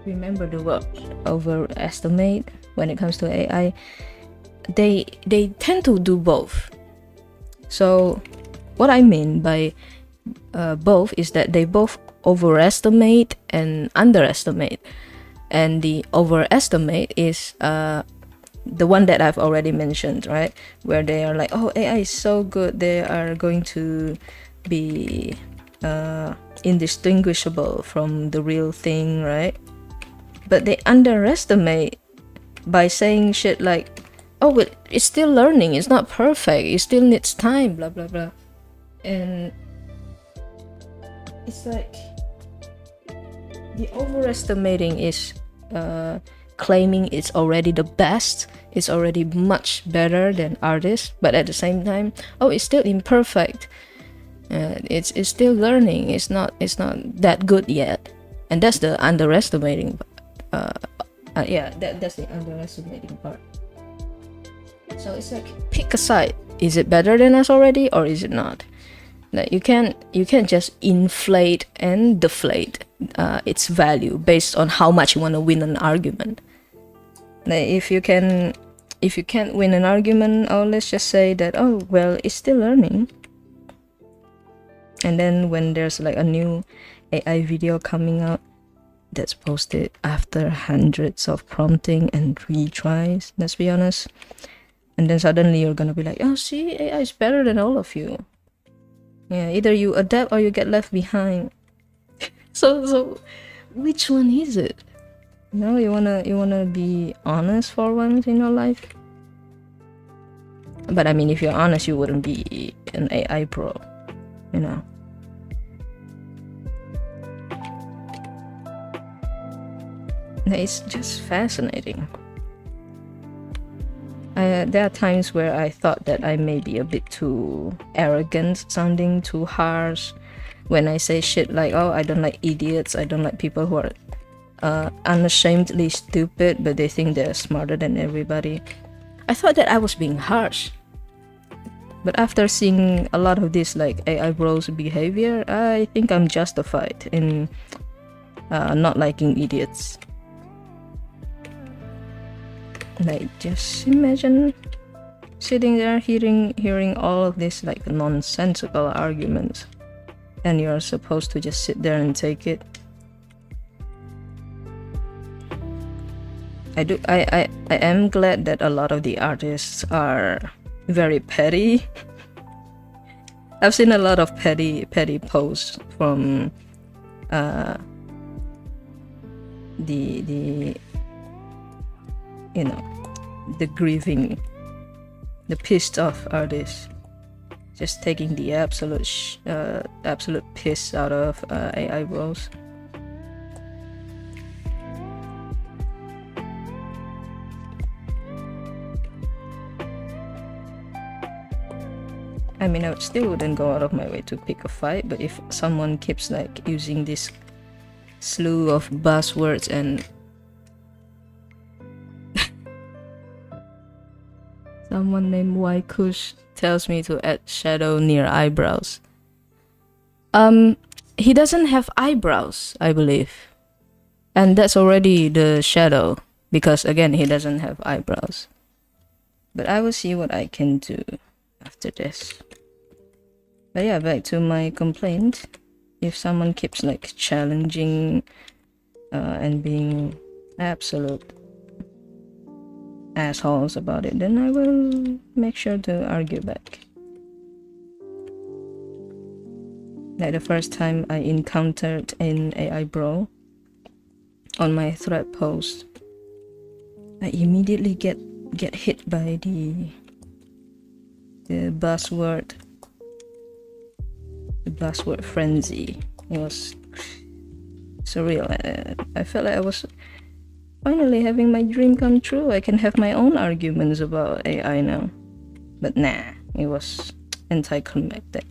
remember the word overestimate when it comes to AI, they tend to do both. So what I mean by both is that they both overestimate and underestimate. And the overestimate is the one that I've already mentioned, right? Where they are like, oh, AI is so good, they are going to be indistinguishable from the real thing, right? But they underestimate by saying shit like, oh, well, it's still learning, it's not perfect, it still needs time, blah blah blah. And it's like the overestimating is claiming it's already the best, it's already much better than artists, but at the same time, oh, it's still imperfect, it's still learning, it's not that good yet. And that's the underestimating that's the underestimating part. So it's like, pick a side. Is it better than us already, or is it not? Like, you can't just inflate and deflate its value based on how much you want to win an argument. Like, if you can't win an argument, oh, let's just say that, oh, well, it's still learning. And then when there's like a new AI video coming out that's posted after hundreds of prompting and retries, let's be honest, and then suddenly you're gonna be like, oh, see, AI is better than all of you. Yeah, either you adapt or you get left behind. So which one is it? You know, you wanna be honest for once in your life. But I mean, if you're honest, you wouldn't be an AI pro, you know. It's just fascinating. There are times where I thought that I may be a bit too arrogant, sounding too harsh when I say shit like, oh, I don't like idiots, I don't like people who are unashamedly stupid but they think they're smarter than everybody. I thought that I was being harsh, but after seeing a lot of this like AI bros behavior, I think I'm justified in not liking idiots. Like, just imagine sitting there hearing all of this like nonsensical arguments, and you're supposed to just sit there and take it. I am glad that a lot of the artists are very petty. I've seen a lot of petty posts from the you know, the grieving, the pissed off artists, just taking the absolute piss out of AI bros. I mean, I still wouldn't go out of my way to pick a fight, but if someone keeps like using this slew of buzzwords and someone named Kush tells me to add shadow near eyebrows. He doesn't have eyebrows, I believe. And that's already the shadow, because again, he doesn't have eyebrows. But I will see what I can do after this. But yeah, back to my complaint. If someone keeps like challenging and being absolute assholes about it, then I will make sure to argue back. Like the first time I encountered an AI bro on my thread post, I immediately get hit by the buzzword frenzy. It was surreal. I felt like I was finally having my dream come true. I can have my own arguments about AI now. But nah, it was anticlimactic.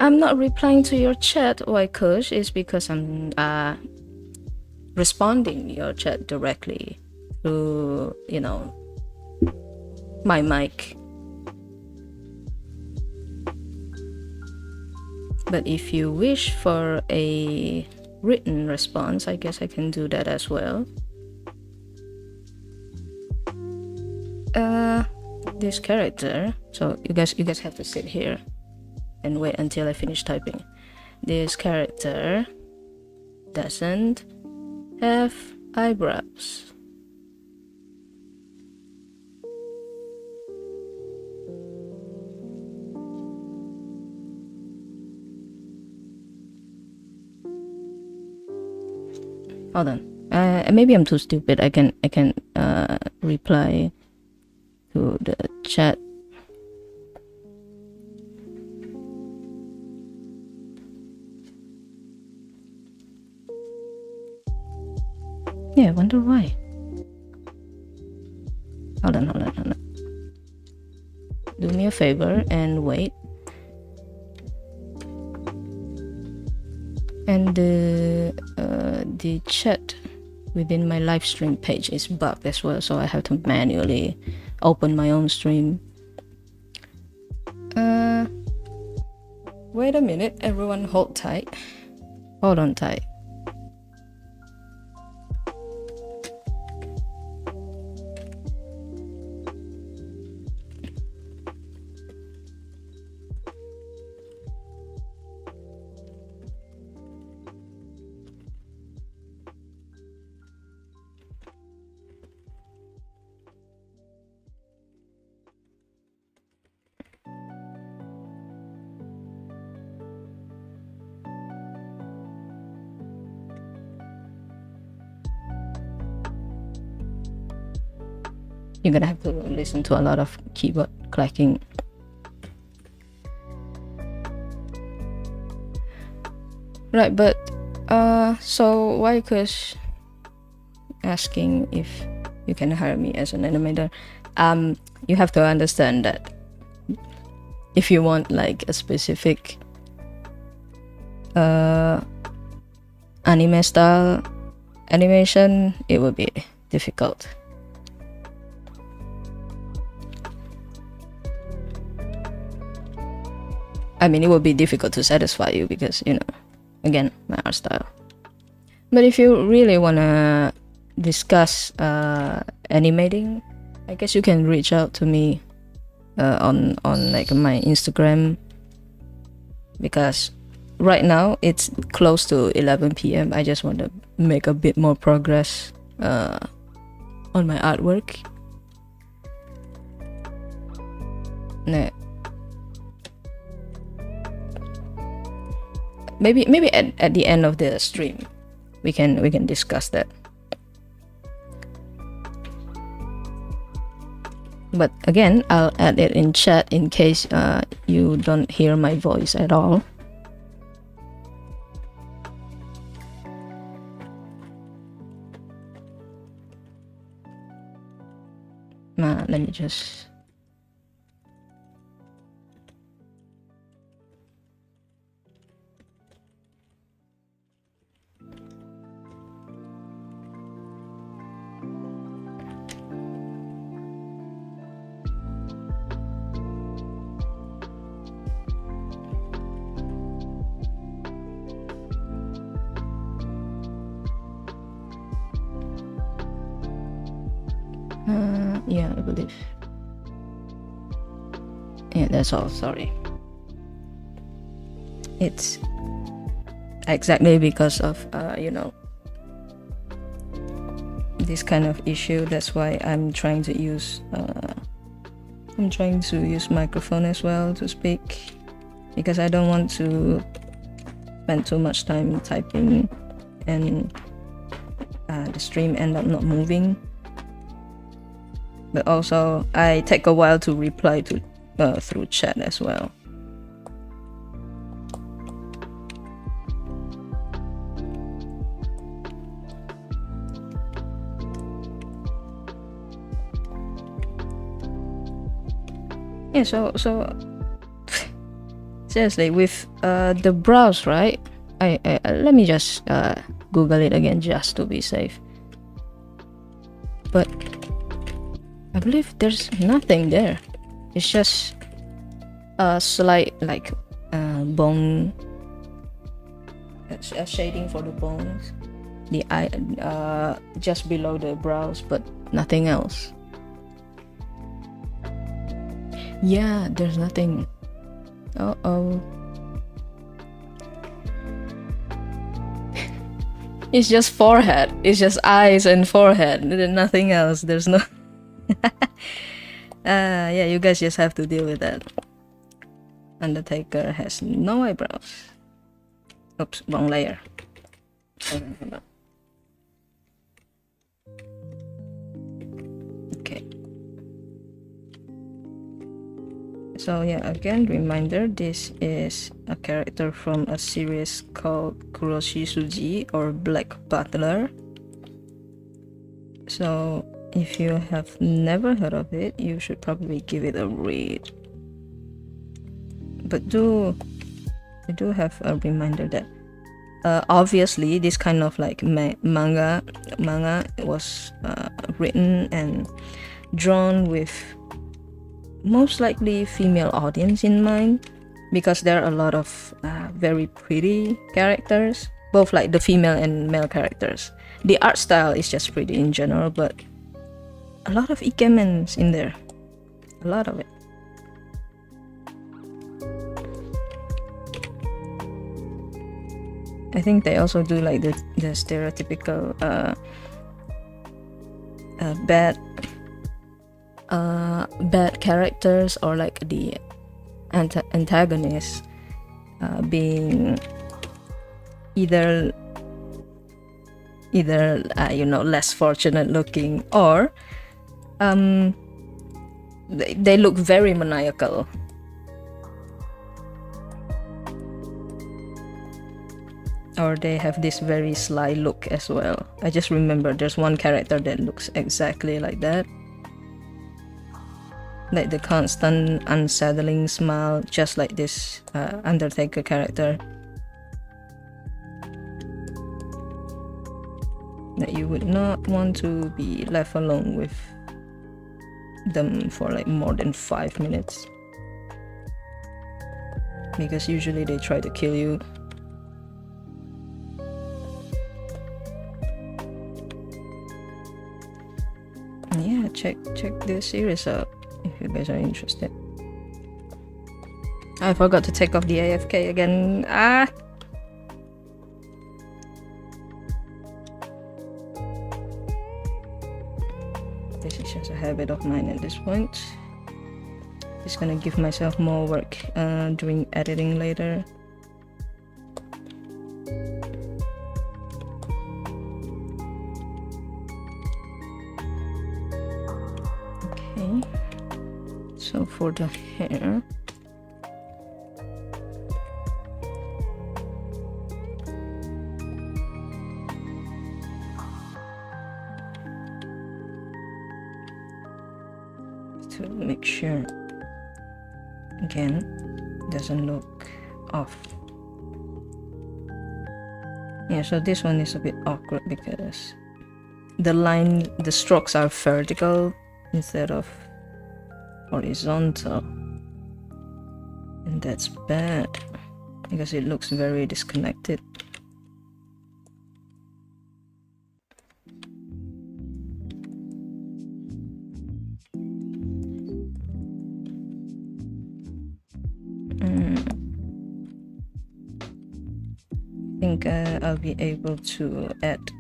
I'm not replying to your chat, Kush, is because I'm responding your chat directly through, you know, my mic. But if you wish for a written response, I guess I can do that as well. This character, so you guys have to sit here and wait until I finish typing. This character doesn't have eyebrows. Hold on. Maybe I'm too stupid. I can reply to the chat. Yeah, I wonder why. Hold on. Do me a favor and wait. And the chat within my live stream page is bugged as well, so I have to manually open my own stream. Wait a minute, everyone hold tight. Hold on tight. You're gonna have to listen to a lot of keyboard clacking. Right, but so why Kush asking if you can hire me as an animator? You have to understand that if you want like a specific anime style animation, it would be difficult. I mean, it would be difficult to satisfy you because, you know, again, my art style. But if you really wanna discuss animating, I guess you can reach out to me on like my Instagram, because right now it's close to 11 p.m. I just want to make a bit more progress on my artwork. Nah. Maybe at the end of the stream we can discuss that. But again, I'll add it in chat in case you don't hear my voice at all. Let me just... yeah, I believe. Yeah, that's all. Sorry. It's exactly because of you know, this kind of issue. That's why I'm trying to use microphone as well to speak, because I don't want to spend too much time typing and the stream end up not moving. But also I take a while to reply to through chat as well. Yeah, so seriously, with the brows, right? I let me just Google it again just to be safe. But I believe there's nothing there. It's just a slight like bone a shading for the bones, the eye, just below the brows, but nothing else. Yeah, there's nothing. Uh-oh. It's just forehead. It's just eyes and forehead. Nothing else. There's no... yeah, you guys just have to deal with that. Undertaker has no eyebrows. Oops, wrong layer. Okay. So yeah, again, reminder, this is a character from a series called Kuroshitsuji or Black Butler. So if you have never heard of it, you should probably give it a read. But I do have a reminder that obviously this kind of like manga was written and drawn with most likely female audience in mind, because there are a lot of very pretty characters, both like the female and male characters. The art style is just pretty in general, but a lot of ikemens in there, a lot of it. I think they also do like the stereotypical bad characters, or like the antagonists being either you know, less fortunate looking, or they look very maniacal. Or they have this very sly look as well. I just remember there's one character that looks exactly like that. Like the constant unsettling smile, just like this Undertaker character. That you would not want to be left alone with them for like more than 5 minutes. Because usually they try to kill you. Yeah, check this series out if you guys are interested. I forgot to take off the AFK again. This is just a habit of mine at this point. Just gonna give myself more work doing editing later. So for the hair, to make sure again doesn't look off. Yeah, so this one is a bit awkward because the strokes are vertical instead of horizontal, and that's bad because it looks very disconnected. I think I'll be able to add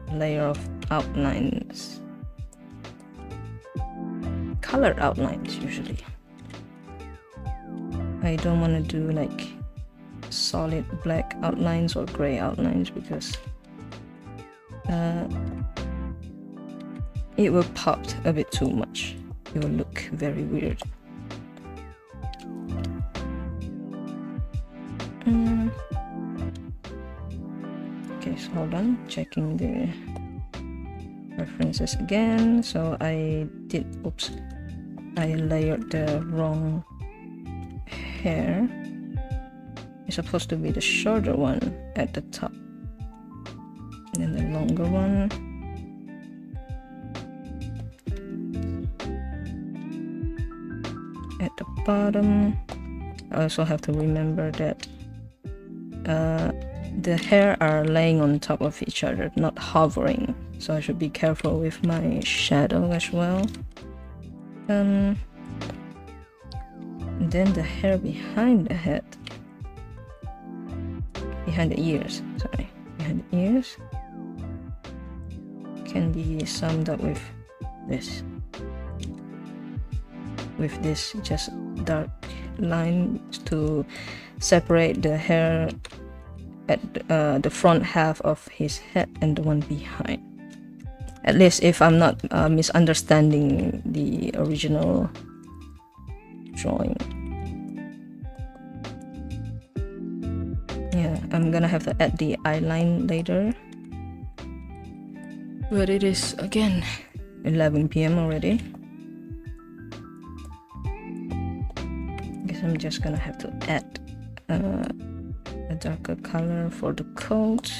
a layer of outlines, colored outlines usually. I don't want to do like solid black outlines or gray outlines because it will pop a bit too much. It will look very weird. Okay, so hold on, checking the references again. So I layered the wrong hair. It's supposed to be the shorter one at the top, and then the longer one. At the bottom. I also have to remember that the hair are laying on top of each other, not hovering. So I should be careful with my shadow as well. And then the hair behind the head, behind the ears, sorry, behind the ears can be summed up with this. With this just dark line to separate the hair at the front half of his head and the one behind. At least if I'm not misunderstanding the original drawing. Yeah, I'm gonna have to add the eyeline later. But it is again 11 p.m. already. Guess I'm just gonna have to add a darker color for the coat,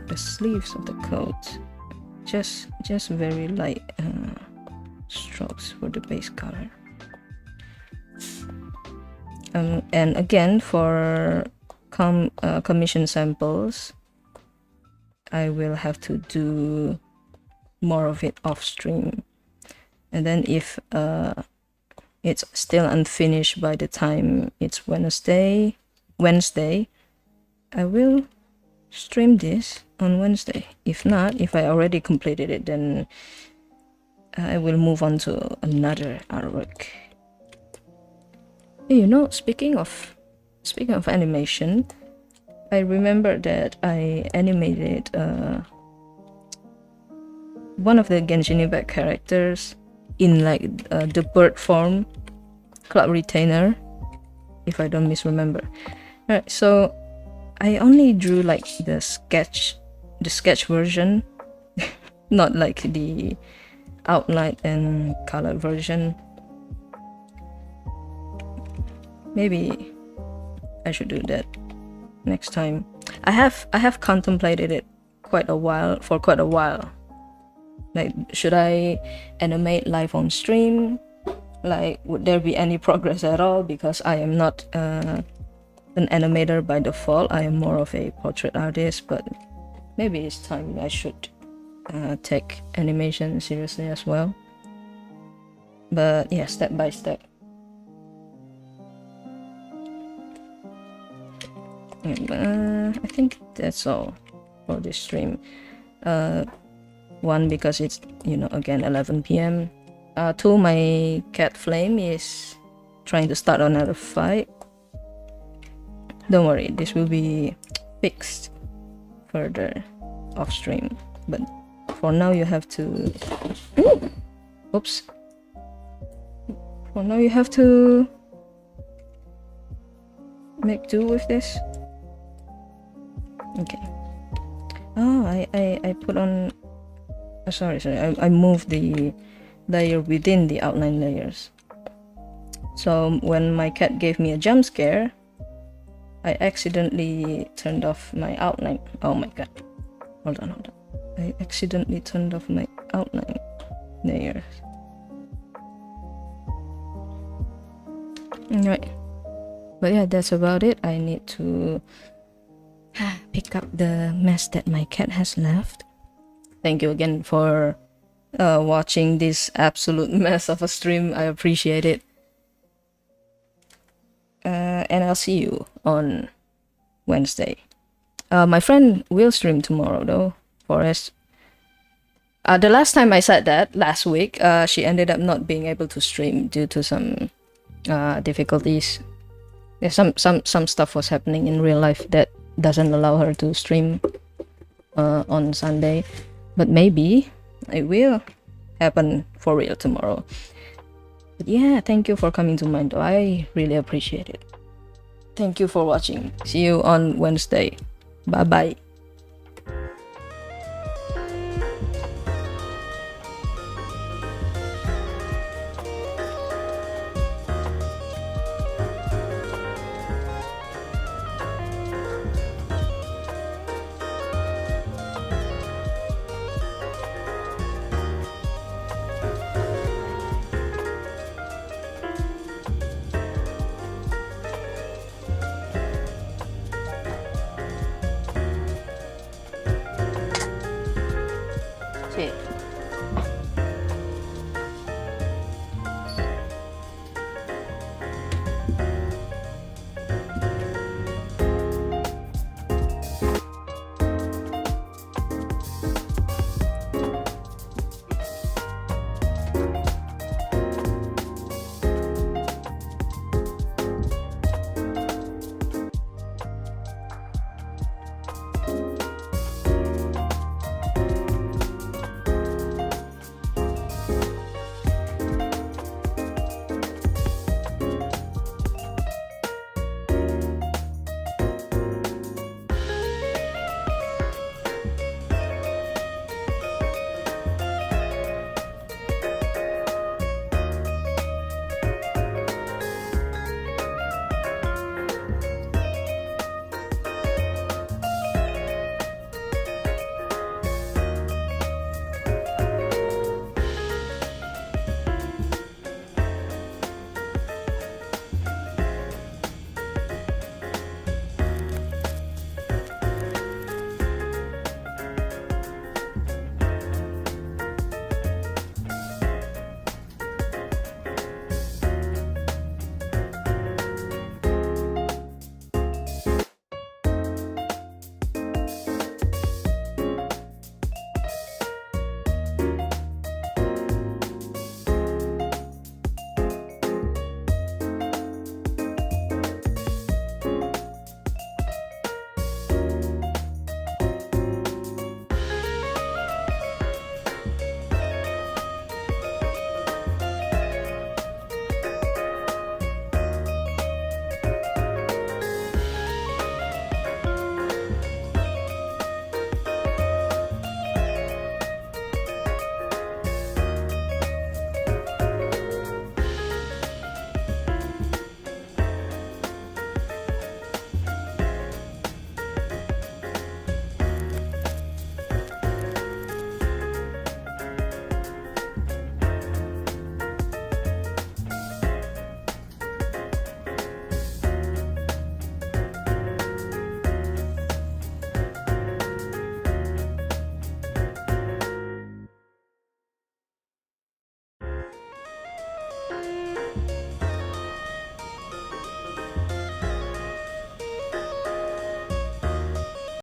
the sleeves of the coat. Just very light strokes for the base color. And again, for commission samples, I will have to do more of it off stream. And then if it's still unfinished by the time it's Wednesday, I will stream this on Wednesday. If not, if I already completed it, then I will move on to another artwork. You know, speaking of animation, I remember that I animated one of the Genshin Impact characters in like the bird form, Club Retainer, if I don't misremember. Alright, so I only drew like the sketch version, not like the outline and color version. Maybe I should do that next time. I have contemplated it for quite a while. Like, should I animate live on stream? Like, would there be any progress at all? Because I am not an animator by default. I am more of a portrait artist, but maybe it's time I should take animation seriously as well. But yeah, step by step. I think that's all for this stream. One, because it's, you know, again 11 p.m. Two, my cat Flame is trying to start another fight. Don't worry, this will be fixed further off stream. But for now, you have to. Oops. For now, you have to make do with this. Okay. Oh, I put on. Sorry. I moved the layer within the outline layers. So when my cat gave me a jump scare, I accidentally turned off my outline. Oh my god. Hold on. I accidentally turned off my outline layers. Alright. But yeah, that's about it. I need to pick up the mess that my cat has left. Thank you again for watching this absolute mess of a stream. I appreciate it. And I'll see you on Wednesday. My friend will stream tomorrow though, Forrest. The last time I said that, last week, she ended up not being able to stream due to some difficulties. Yeah, some stuff was happening in real life that doesn't allow her to stream on Sunday. But maybe it will happen for real tomorrow. But yeah, thank you for coming to mine though. I really appreciate it. Thank you for watching. See you on Wednesday. Bye bye. Shit.